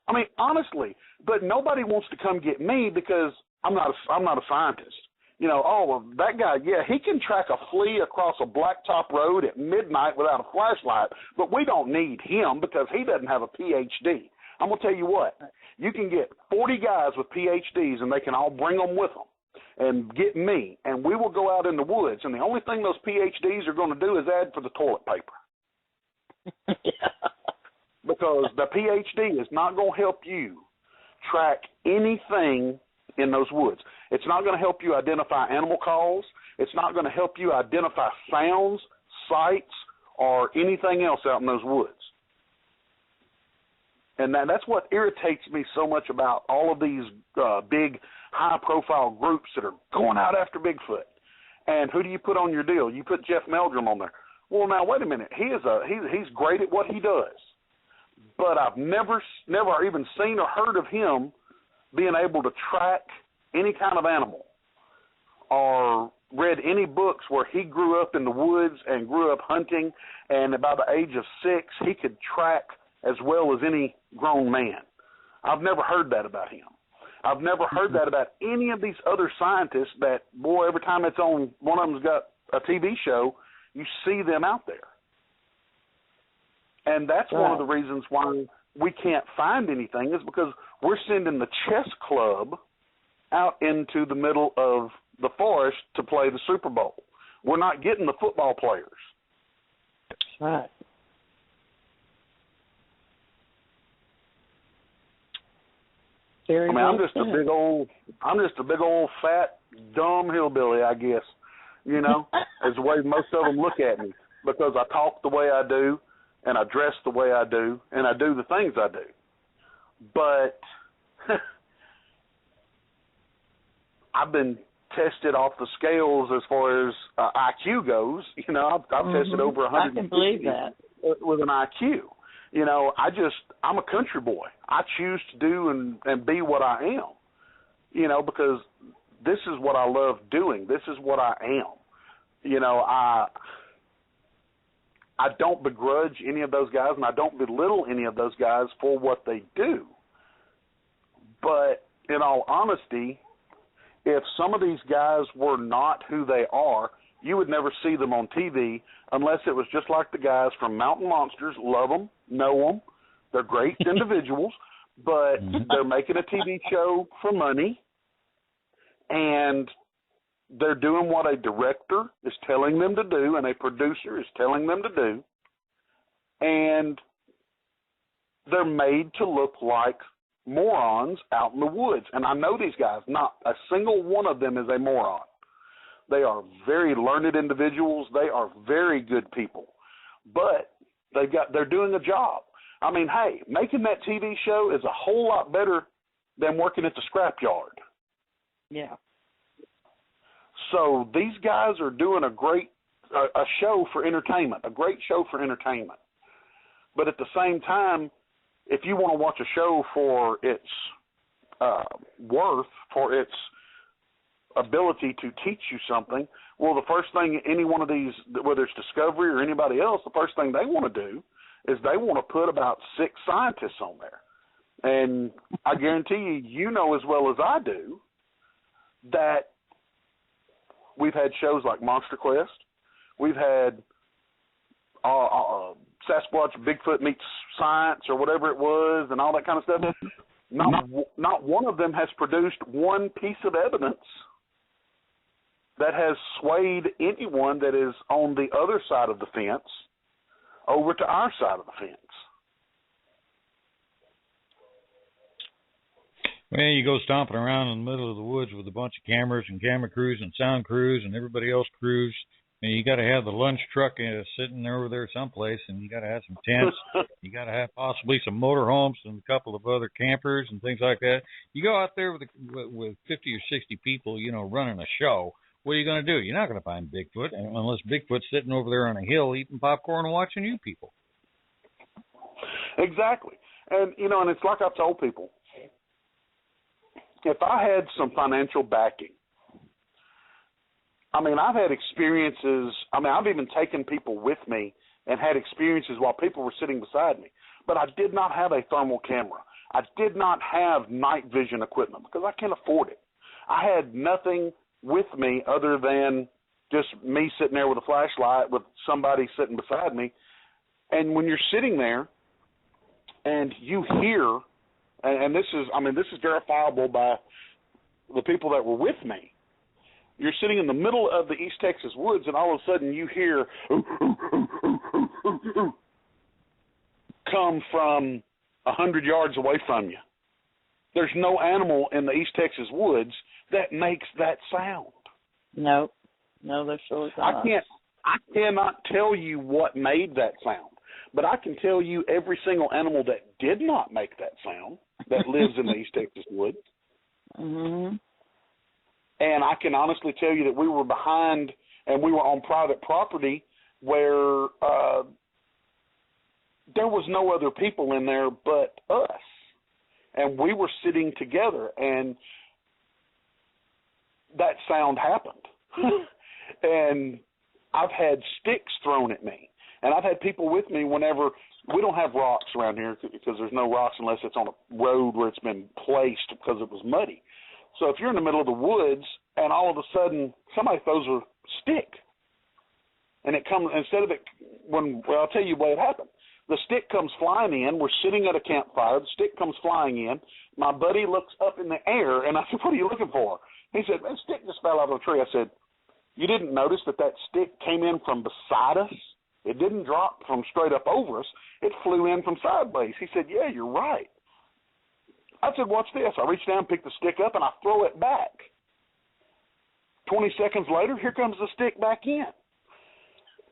I mean, honestly, but nobody wants to come get me because I'm not a scientist. That guy, yeah, he can track a flea across a blacktop road at midnight without a flashlight, but we don't need him because he doesn't have a PhD. I'm going to tell you what, you can get 40 guys with PhDs and they can all bring them with them and get me, and we will go out in the woods, and the only thing those PhDs are going to do is add for the toilet paper. Because the PhD is not going to help you track anything in those woods. It's not going to help you identify animal calls. It's not going to help you identify sounds, sights, or anything else out in those woods. And that's what irritates me so much about all of these big, high-profile groups that are going out after Bigfoot. And who do you put on your deal? You put Jeff Meldrum on there. Well, now, wait a minute. He's great at what he does. But I've never even seen or heard of him being able to track any kind of animal or read any books where he grew up in the woods and grew up hunting, and by the age of 6, he could track as well as any grown man. I've never heard that about him. I've never heard that about any of these other scientists that, boy, every time it's on, one of them's got a TV show, you see them out there. And that's one of the reasons why we can't find anything is because we're sending the chess club out into the middle of the forest to play the Super Bowl. We're not getting the football players. Right. I'm just a big old fat dumb hillbilly, I guess. Is the way most of them look at me because I talk the way I do. And I dress the way I do, and I do the things I do. But I've been tested off the scales as far as IQ goes. You know, I've tested over 100. I can believe that. With an IQ. You know, I'm a country boy. I choose to do and be what I am. You know, because this is what I love doing. This is what I am. You know, I don't begrudge any of those guys, and I don't belittle any of those guys for what they do. But in all honesty, if some of these guys were not who they are, you would never see them on TV unless it was just like the guys from Mountain Monsters. Love them, know them. They're great individuals, but they're making a TV show for money, and they're doing what a director is telling them to do and a producer is telling them to do, and they're made to look like morons out in the woods. And I know these guys, not a single one of them is a moron. They are very learned individuals. They are very good people, but they're doing a job. I mean, hey, making that TV show is a whole lot better than working at the scrapyard. Yeah. So these guys are doing a show for entertainment, a great show for entertainment. But at the same time, if you want to watch a show for its worth, for its ability to teach you something, well, the first thing any one of these, whether it's Discovery or anybody else, the first thing they want to do is they want to put about 6 scientists on there. And I guarantee you, you know as well as I do, that we've had shows like Monster Quest. We've had Sasquatch, Bigfoot meets science or whatever it was and all that kind of stuff. Not one of them has produced one piece of evidence that has swayed anyone that is on the other side of the fence over to our side of the fence. Well, you go stomping around in the middle of the woods with a bunch of cameras and camera crews and sound crews and everybody else crews, and you got to have the lunch truck sitting over there someplace, and you got to have some tents. You got to have possibly some motorhomes and a couple of other campers and things like that. You go out there with 50 or 60 people, you know, running a show. What are you going to do? You're not going to find Bigfoot unless Bigfoot's sitting over there on a hill eating popcorn and watching you people. Exactly. And, you know, and it's like I've told people, if I had some financial backing, I mean, I've had experiences. I mean, I've even taken people with me and had experiences while people were sitting beside me. But I did not have a thermal camera. I did not have night vision equipment because I can't afford it. I had nothing with me other than just me sitting there with a flashlight with somebody sitting beside me. And when you're sitting there and you hear, and this is verifiable by the people that were with me, you're sitting in the middle of the East Texas woods, and all of a sudden you hear come from 100 yards away from you. There's no animal in the East Texas woods that makes that sound. No, there's sure not. I cannot tell you what made that sound, but I can tell you every single animal that did not make that sound that lives in the East Texas woods. Mm-hmm. And I can honestly tell you that we were behind and we were on private property where there was no other people in there but us. And we were sitting together, and that sound happened. And I've had sticks thrown at me. And I've had people with me whenever we don't have rocks around here because there's no rocks unless it's on a road where it's been placed because it was muddy. So if you're in the middle of the woods and all of a sudden somebody throws a stick and it comes, instead of it, I'll tell you what happened. The stick comes flying in. We're sitting at a campfire. The stick comes flying in. My buddy looks up in the air, and I said, "What are you looking for?" He said, "That stick just fell out of a tree." I said, "You didn't notice that stick came in from beside us? It didn't drop from straight up over us. It flew in from sideways." He said, "Yeah, you're right." I said, "Watch this." I reach down, pick the stick up, and I throw it back. 20 seconds later, here comes the stick back in.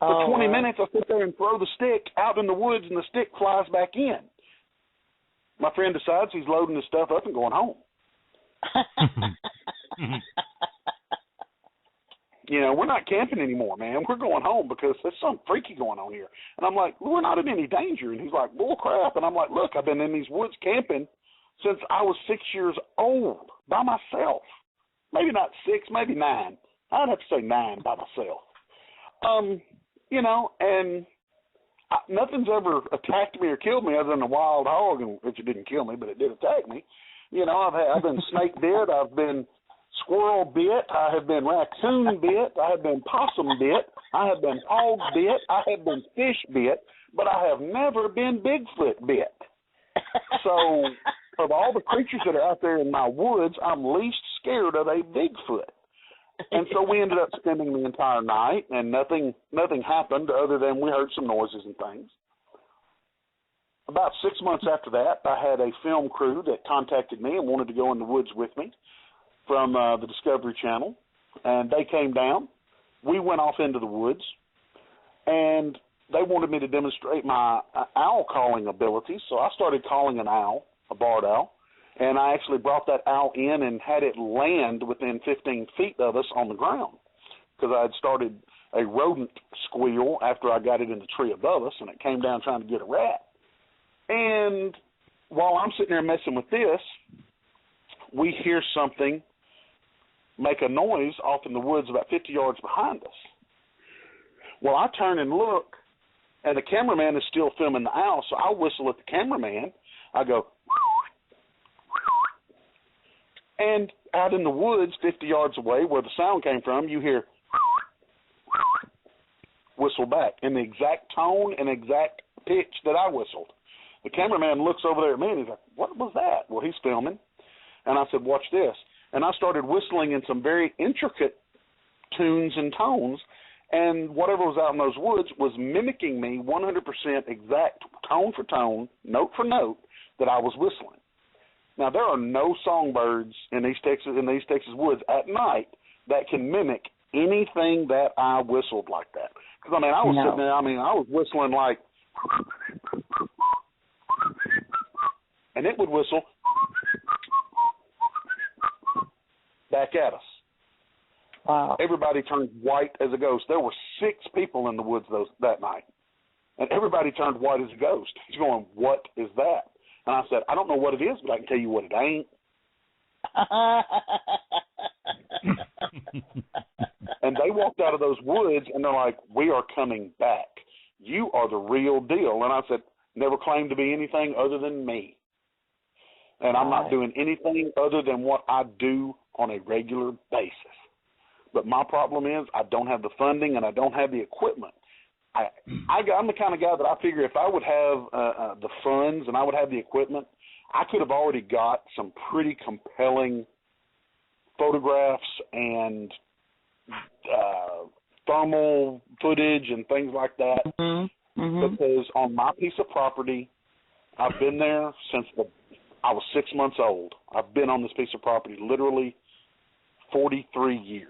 For 20 minutes, I sit there and throw the stick out in the woods, and the stick flies back in. My friend decides he's loading his stuff up and going home. we're not camping anymore, man. We're going home because there's something freaky going on here. And I'm like, we're not in any danger. And he's like, bull crap. And I'm like, look, I've been in these woods camping since I was 6 years old by myself. Maybe not 6, maybe 9. I'd have to say 9 by myself. And nothing's ever attacked me or killed me other than a wild hog, which it didn't kill me, but it did attack me. I've been snake bit, I've been squirrel bit, I have been raccoon bit, I have been possum bit, I have been hog bit, I have been fish bit, but I have never been Bigfoot bit. So of all the creatures that are out there in my woods, I'm least scared of a Bigfoot. And so we ended up spending the entire night, and nothing happened other than we heard some noises and things. About 6 months after that, I had a film crew that contacted me and wanted to go in the woods with me from the Discovery Channel, and they came down. We went off into the woods, and they wanted me to demonstrate my owl calling abilities, so I started calling an owl, a barred owl, and I actually brought that owl in and had it land within 15 feet of us on the ground because I had started a rodent squeal after I got it in the tree above us, and it came down trying to get a rat. And while I'm sitting there messing with this, we hear something make a noise off in the woods about 50 yards behind us. Well, I turn and look, and the cameraman is still filming the owl, so I whistle at the cameraman. I go, and out in the woods 50 yards away where the sound came from, you hear whistle back in the exact tone and exact pitch that I whistled. The cameraman looks over there at me and he's like, what was that? Well, he's filming. And I said, watch this. And I started whistling in some very intricate tunes and tones, and whatever was out in those woods was mimicking me 100% exact tone for tone, note for note that I was whistling. Now, there are no songbirds in East Texas woods at night that can mimic anything that I whistled like that. Because, I was sitting there, I was whistling like, and it would whistle back at us. Wow. Everybody turned white as a ghost. There were 6 people in the woods that night, and everybody turned white as a ghost. He's going, what is that? And I said, I don't know what it is, but I can tell you what it ain't. And they walked out of those woods, and they're like, we are coming back. You are the real deal. And I said, never claimed to be anything other than me. And I'm not doing anything other than what I do on a regular basis. But my problem is I don't have the funding and I don't have the equipment. I'm the kind of guy that I figure if I would have the funds and I would have the equipment, I could have already got some pretty compelling photographs and thermal footage and things like that. Because on my piece of property, I've been there since I was 6 months old. I've been on this piece of property literally 43 years.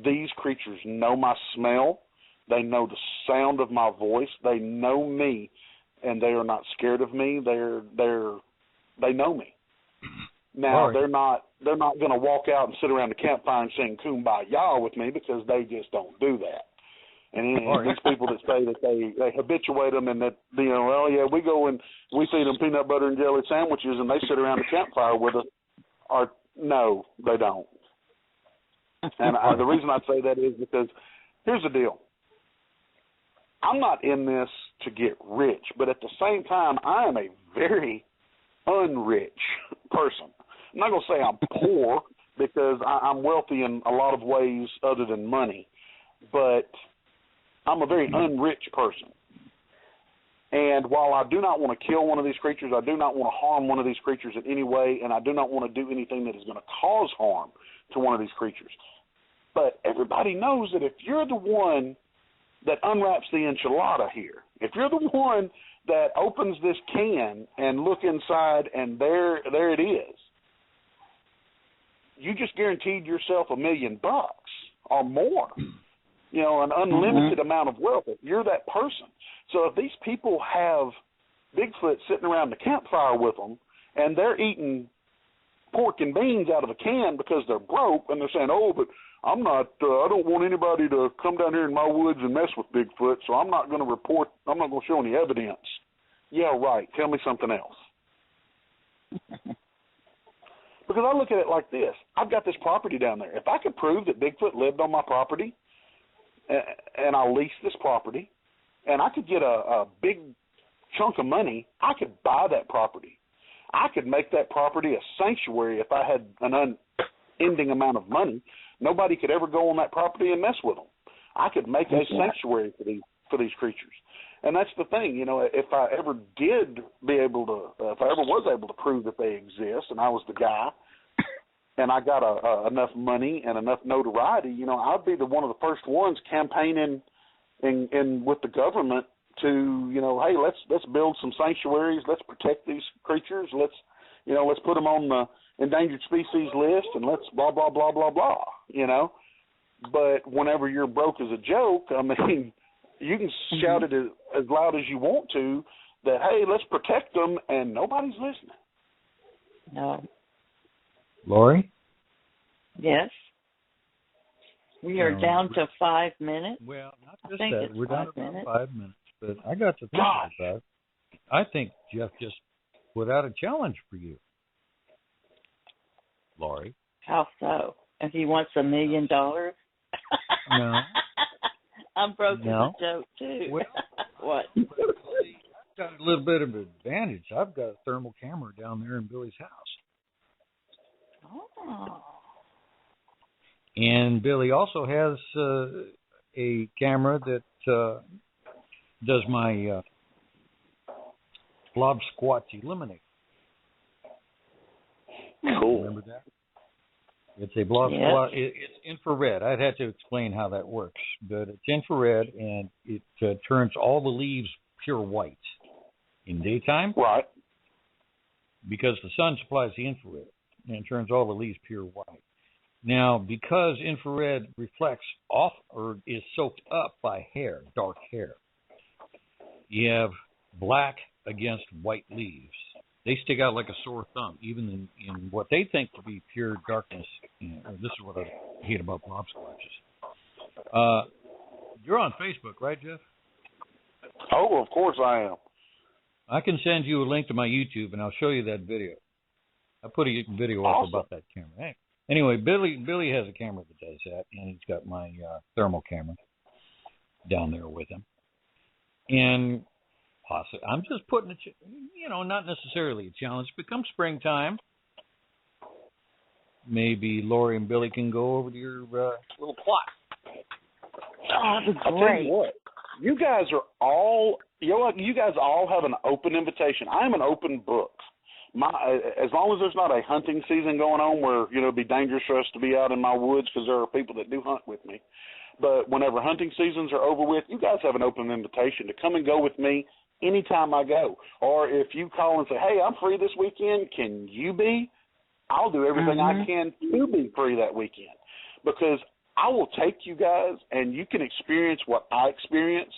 These creatures know my smell. They know the sound of my voice. They know me, and they are not scared of me. They know me. Now they're not going to walk out and sit around the campfire and sing "Kumbaya" with me because they just don't do that. And these people that say that they habituate them and that we go and we feed them peanut butter and jelly sandwiches and they sit around the campfire with us. No, they don't. And the reason I say that is because here's the deal. I'm not in this to get rich, but at the same time, I am a very unrich person. I'm not going to say I'm poor because I'm wealthy in a lot of ways other than money, but I'm a very unrich person. And while I do not want to kill one of these creatures, I do not want to harm one of these creatures in any way, and I do not want to do anything that is going to cause harm to one of these creatures. But everybody knows that if you're the one that unwraps the enchilada here, if you're the one that opens this can and look inside and there it is, you just guaranteed yourself $1 million or more, an unlimited amount of wealth if you're that person. So if these people have Bigfoot sitting around the campfire with them and they're eating pork and beans out of a can because they're broke, and they're saying, oh, but I don't want anybody to come down here in my woods and mess with Bigfoot, so I'm not going to show any evidence. Yeah, right. Tell me something else. Because I look at it like this. I've got this property down there. If I could prove that Bigfoot lived on my property, and I'll lease this property, and I could get a big chunk of money, I could buy that property. I could make that property a sanctuary if I had an unending amount of money. Nobody could ever go on that property and mess with them. I could make a sanctuary for these creatures. And that's the thing, you know, if I ever was able to prove that they exist and I was the guy and I got enough money and enough notoriety, you know, I'd be one of the first ones campaigning in with the government to, you know, hey, let's build some sanctuaries, let's protect these creatures, let's put them on the endangered species list, and let's blah, blah, blah, blah, blah, you know. But whenever you're broke as a joke, I mean, you can shout it as loud as you want to that, hey, let's protect them, and nobody's listening. No. Lori? Yes? We are down to 5 minutes. Well, not just that. We're down to 5 minutes. But I got to think about that. I think Jeff just put out a challenge for you, Lori. How so? If he wants $1 million? No. I'm broke as a joke, too. Well, what? I've got a little bit of an advantage. I've got a thermal camera down there in Billy's house. Oh. And Billy also has a camera that does my blob squatch eliminate. Cool. Remember that? It's a blob squat. It's infrared. I'd have to explain how that works, but it's infrared, and it turns all the leaves pure white in daytime. Right. Because the sun supplies the infrared, and it turns all the leaves pure white. Now, because infrared reflects off or is soaked up by hair, dark hair, you have black against white leaves. They stick out like a sore thumb, even in what they think to be pure darkness. This is what I hate about blob squatches. You're on Facebook, right, Jeff? Oh, of course I am. I can send you a link to my YouTube, and I'll show you that video. I put a video up about that camera. Hey. Anyway, Billy has a camera that does that, and he's got my thermal camera down there with him. And I'm just putting not necessarily a challenge. Become springtime, maybe Lori and Billy can go over to your little plot. Oh, that'd be I'll tell you what, you guys are all, you guys all have an open invitation. I am an open book. As long as there's not a hunting season going on where, it'd be dangerous for us to be out in my woods because there are people that do hunt with me. But whenever hunting seasons are over with, you guys have an open invitation to come and go with me anytime I go. Or if you call and say, hey, I'm free this weekend, can you be? I'll do everything I can to be free that weekend. Because I will take you guys and you can experience what I experience.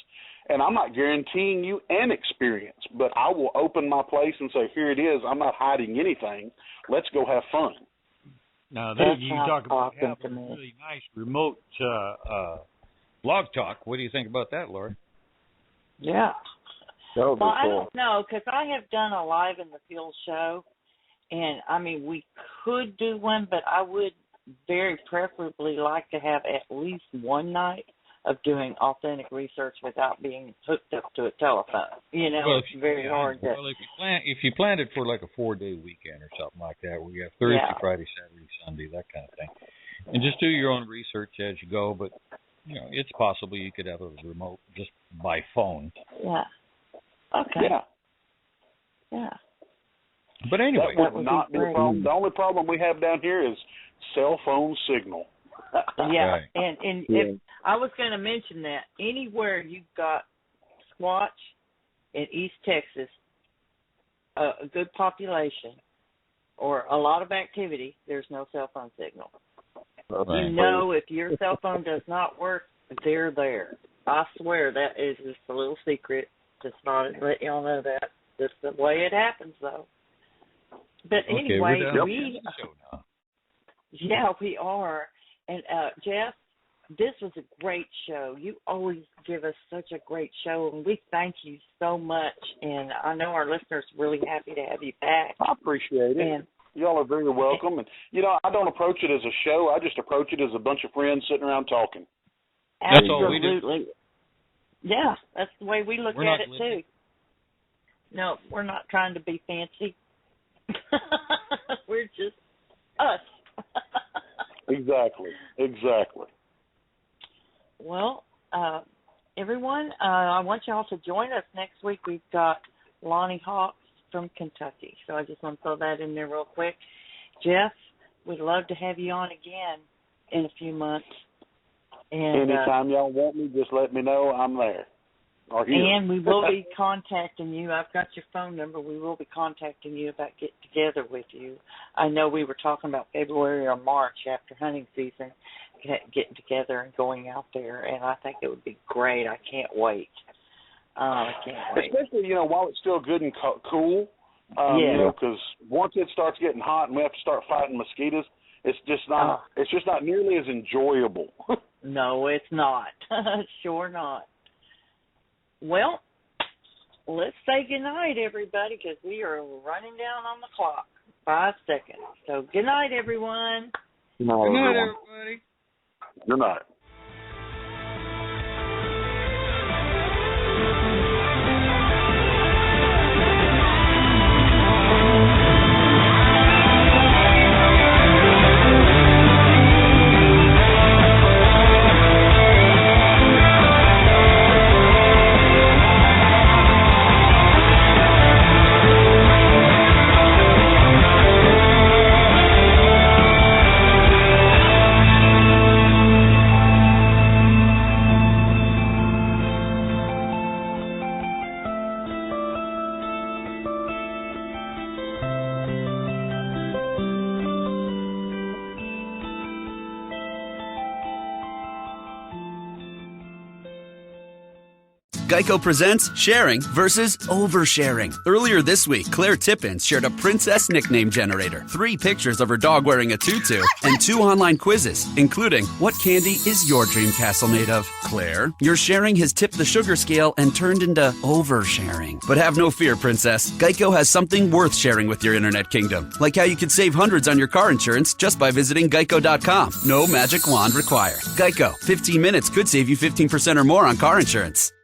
And I'm not guaranteeing you an experience, but I will open my place and say, here it is. I'm not hiding anything. Let's go have fun. Now, you talk about having a really nice remote blog talk. What do you think about that, Laura? Yeah. Well, I don't know, because I have done a live in the field show, and, we could do one, but I would very preferably like to have at least one night of doing authentic research without being hooked up to a telephone. It's very hard to... Well, if you planned it for like a 4-day weekend or something like that, where you have Thursday, Friday, Saturday, Sunday, that kind of thing, and just do your own research as you go, but, it's possible you could have a remote just by phone. Yeah. Okay. Yeah. But anyway. That would not be a problem. The only problem we have down here is cell phone signal. Yeah, right. and if I was going to mention that anywhere you've got Squatch in East Texas, a good population or a lot of activity, there's no cell phone signal. Right. If your cell phone does not work, they're there. I swear that is just a little secret. Just not let y'all know that. That's the way it happens, though. But anyway, we're down to the show now. Yeah, we are. And Jeff, this was a great show. You always give us such a great show, and we thank you so much. And I know our listeners are really happy to have you back. I appreciate it. And y'all are very welcome. And, I don't approach it as a show. I just approach it as a bunch of friends sitting around talking. That's all we do. Yeah, that's the way we look at it, too. No, we're not trying to be fancy. We're just us. Exactly. Well, everyone, I want y'all to join us next week. We've got Lonnie Hawks from Kentucky. So I just want to throw that in there real quick. Jeff, we'd love to have you on again in a few months. And anytime y'all want me, just let me know. I'm there. Or here. And we will be contacting you. I've got your phone number. We will be contacting you about getting together with you. I know we were talking about February or March after hunting season, getting together and going out there, and I think it would be great. I can't wait. I can't wait. Especially, while it's still good and cool, because once it starts getting hot and we have to start fighting mosquitoes, it's just not nearly as enjoyable. No, it's not. Sure not. Well, let's say goodnight, everybody, because we are running down on the clock. 5 seconds. So good night, everyone. Good night, everybody. Good night. Geico presents sharing versus oversharing. Earlier this week, Claire Tippins shared a princess nickname generator, 3 pictures of her dog wearing a tutu, and 2 online quizzes, including, what candy is your dream castle made of? Claire, your sharing has tipped the sugar scale and turned into oversharing. But have no fear, princess. Geico has something worth sharing with your internet kingdom, like how you could save hundreds on your car insurance just by visiting geico.com. No magic wand required. Geico, 15 minutes could save you 15% or more on car insurance.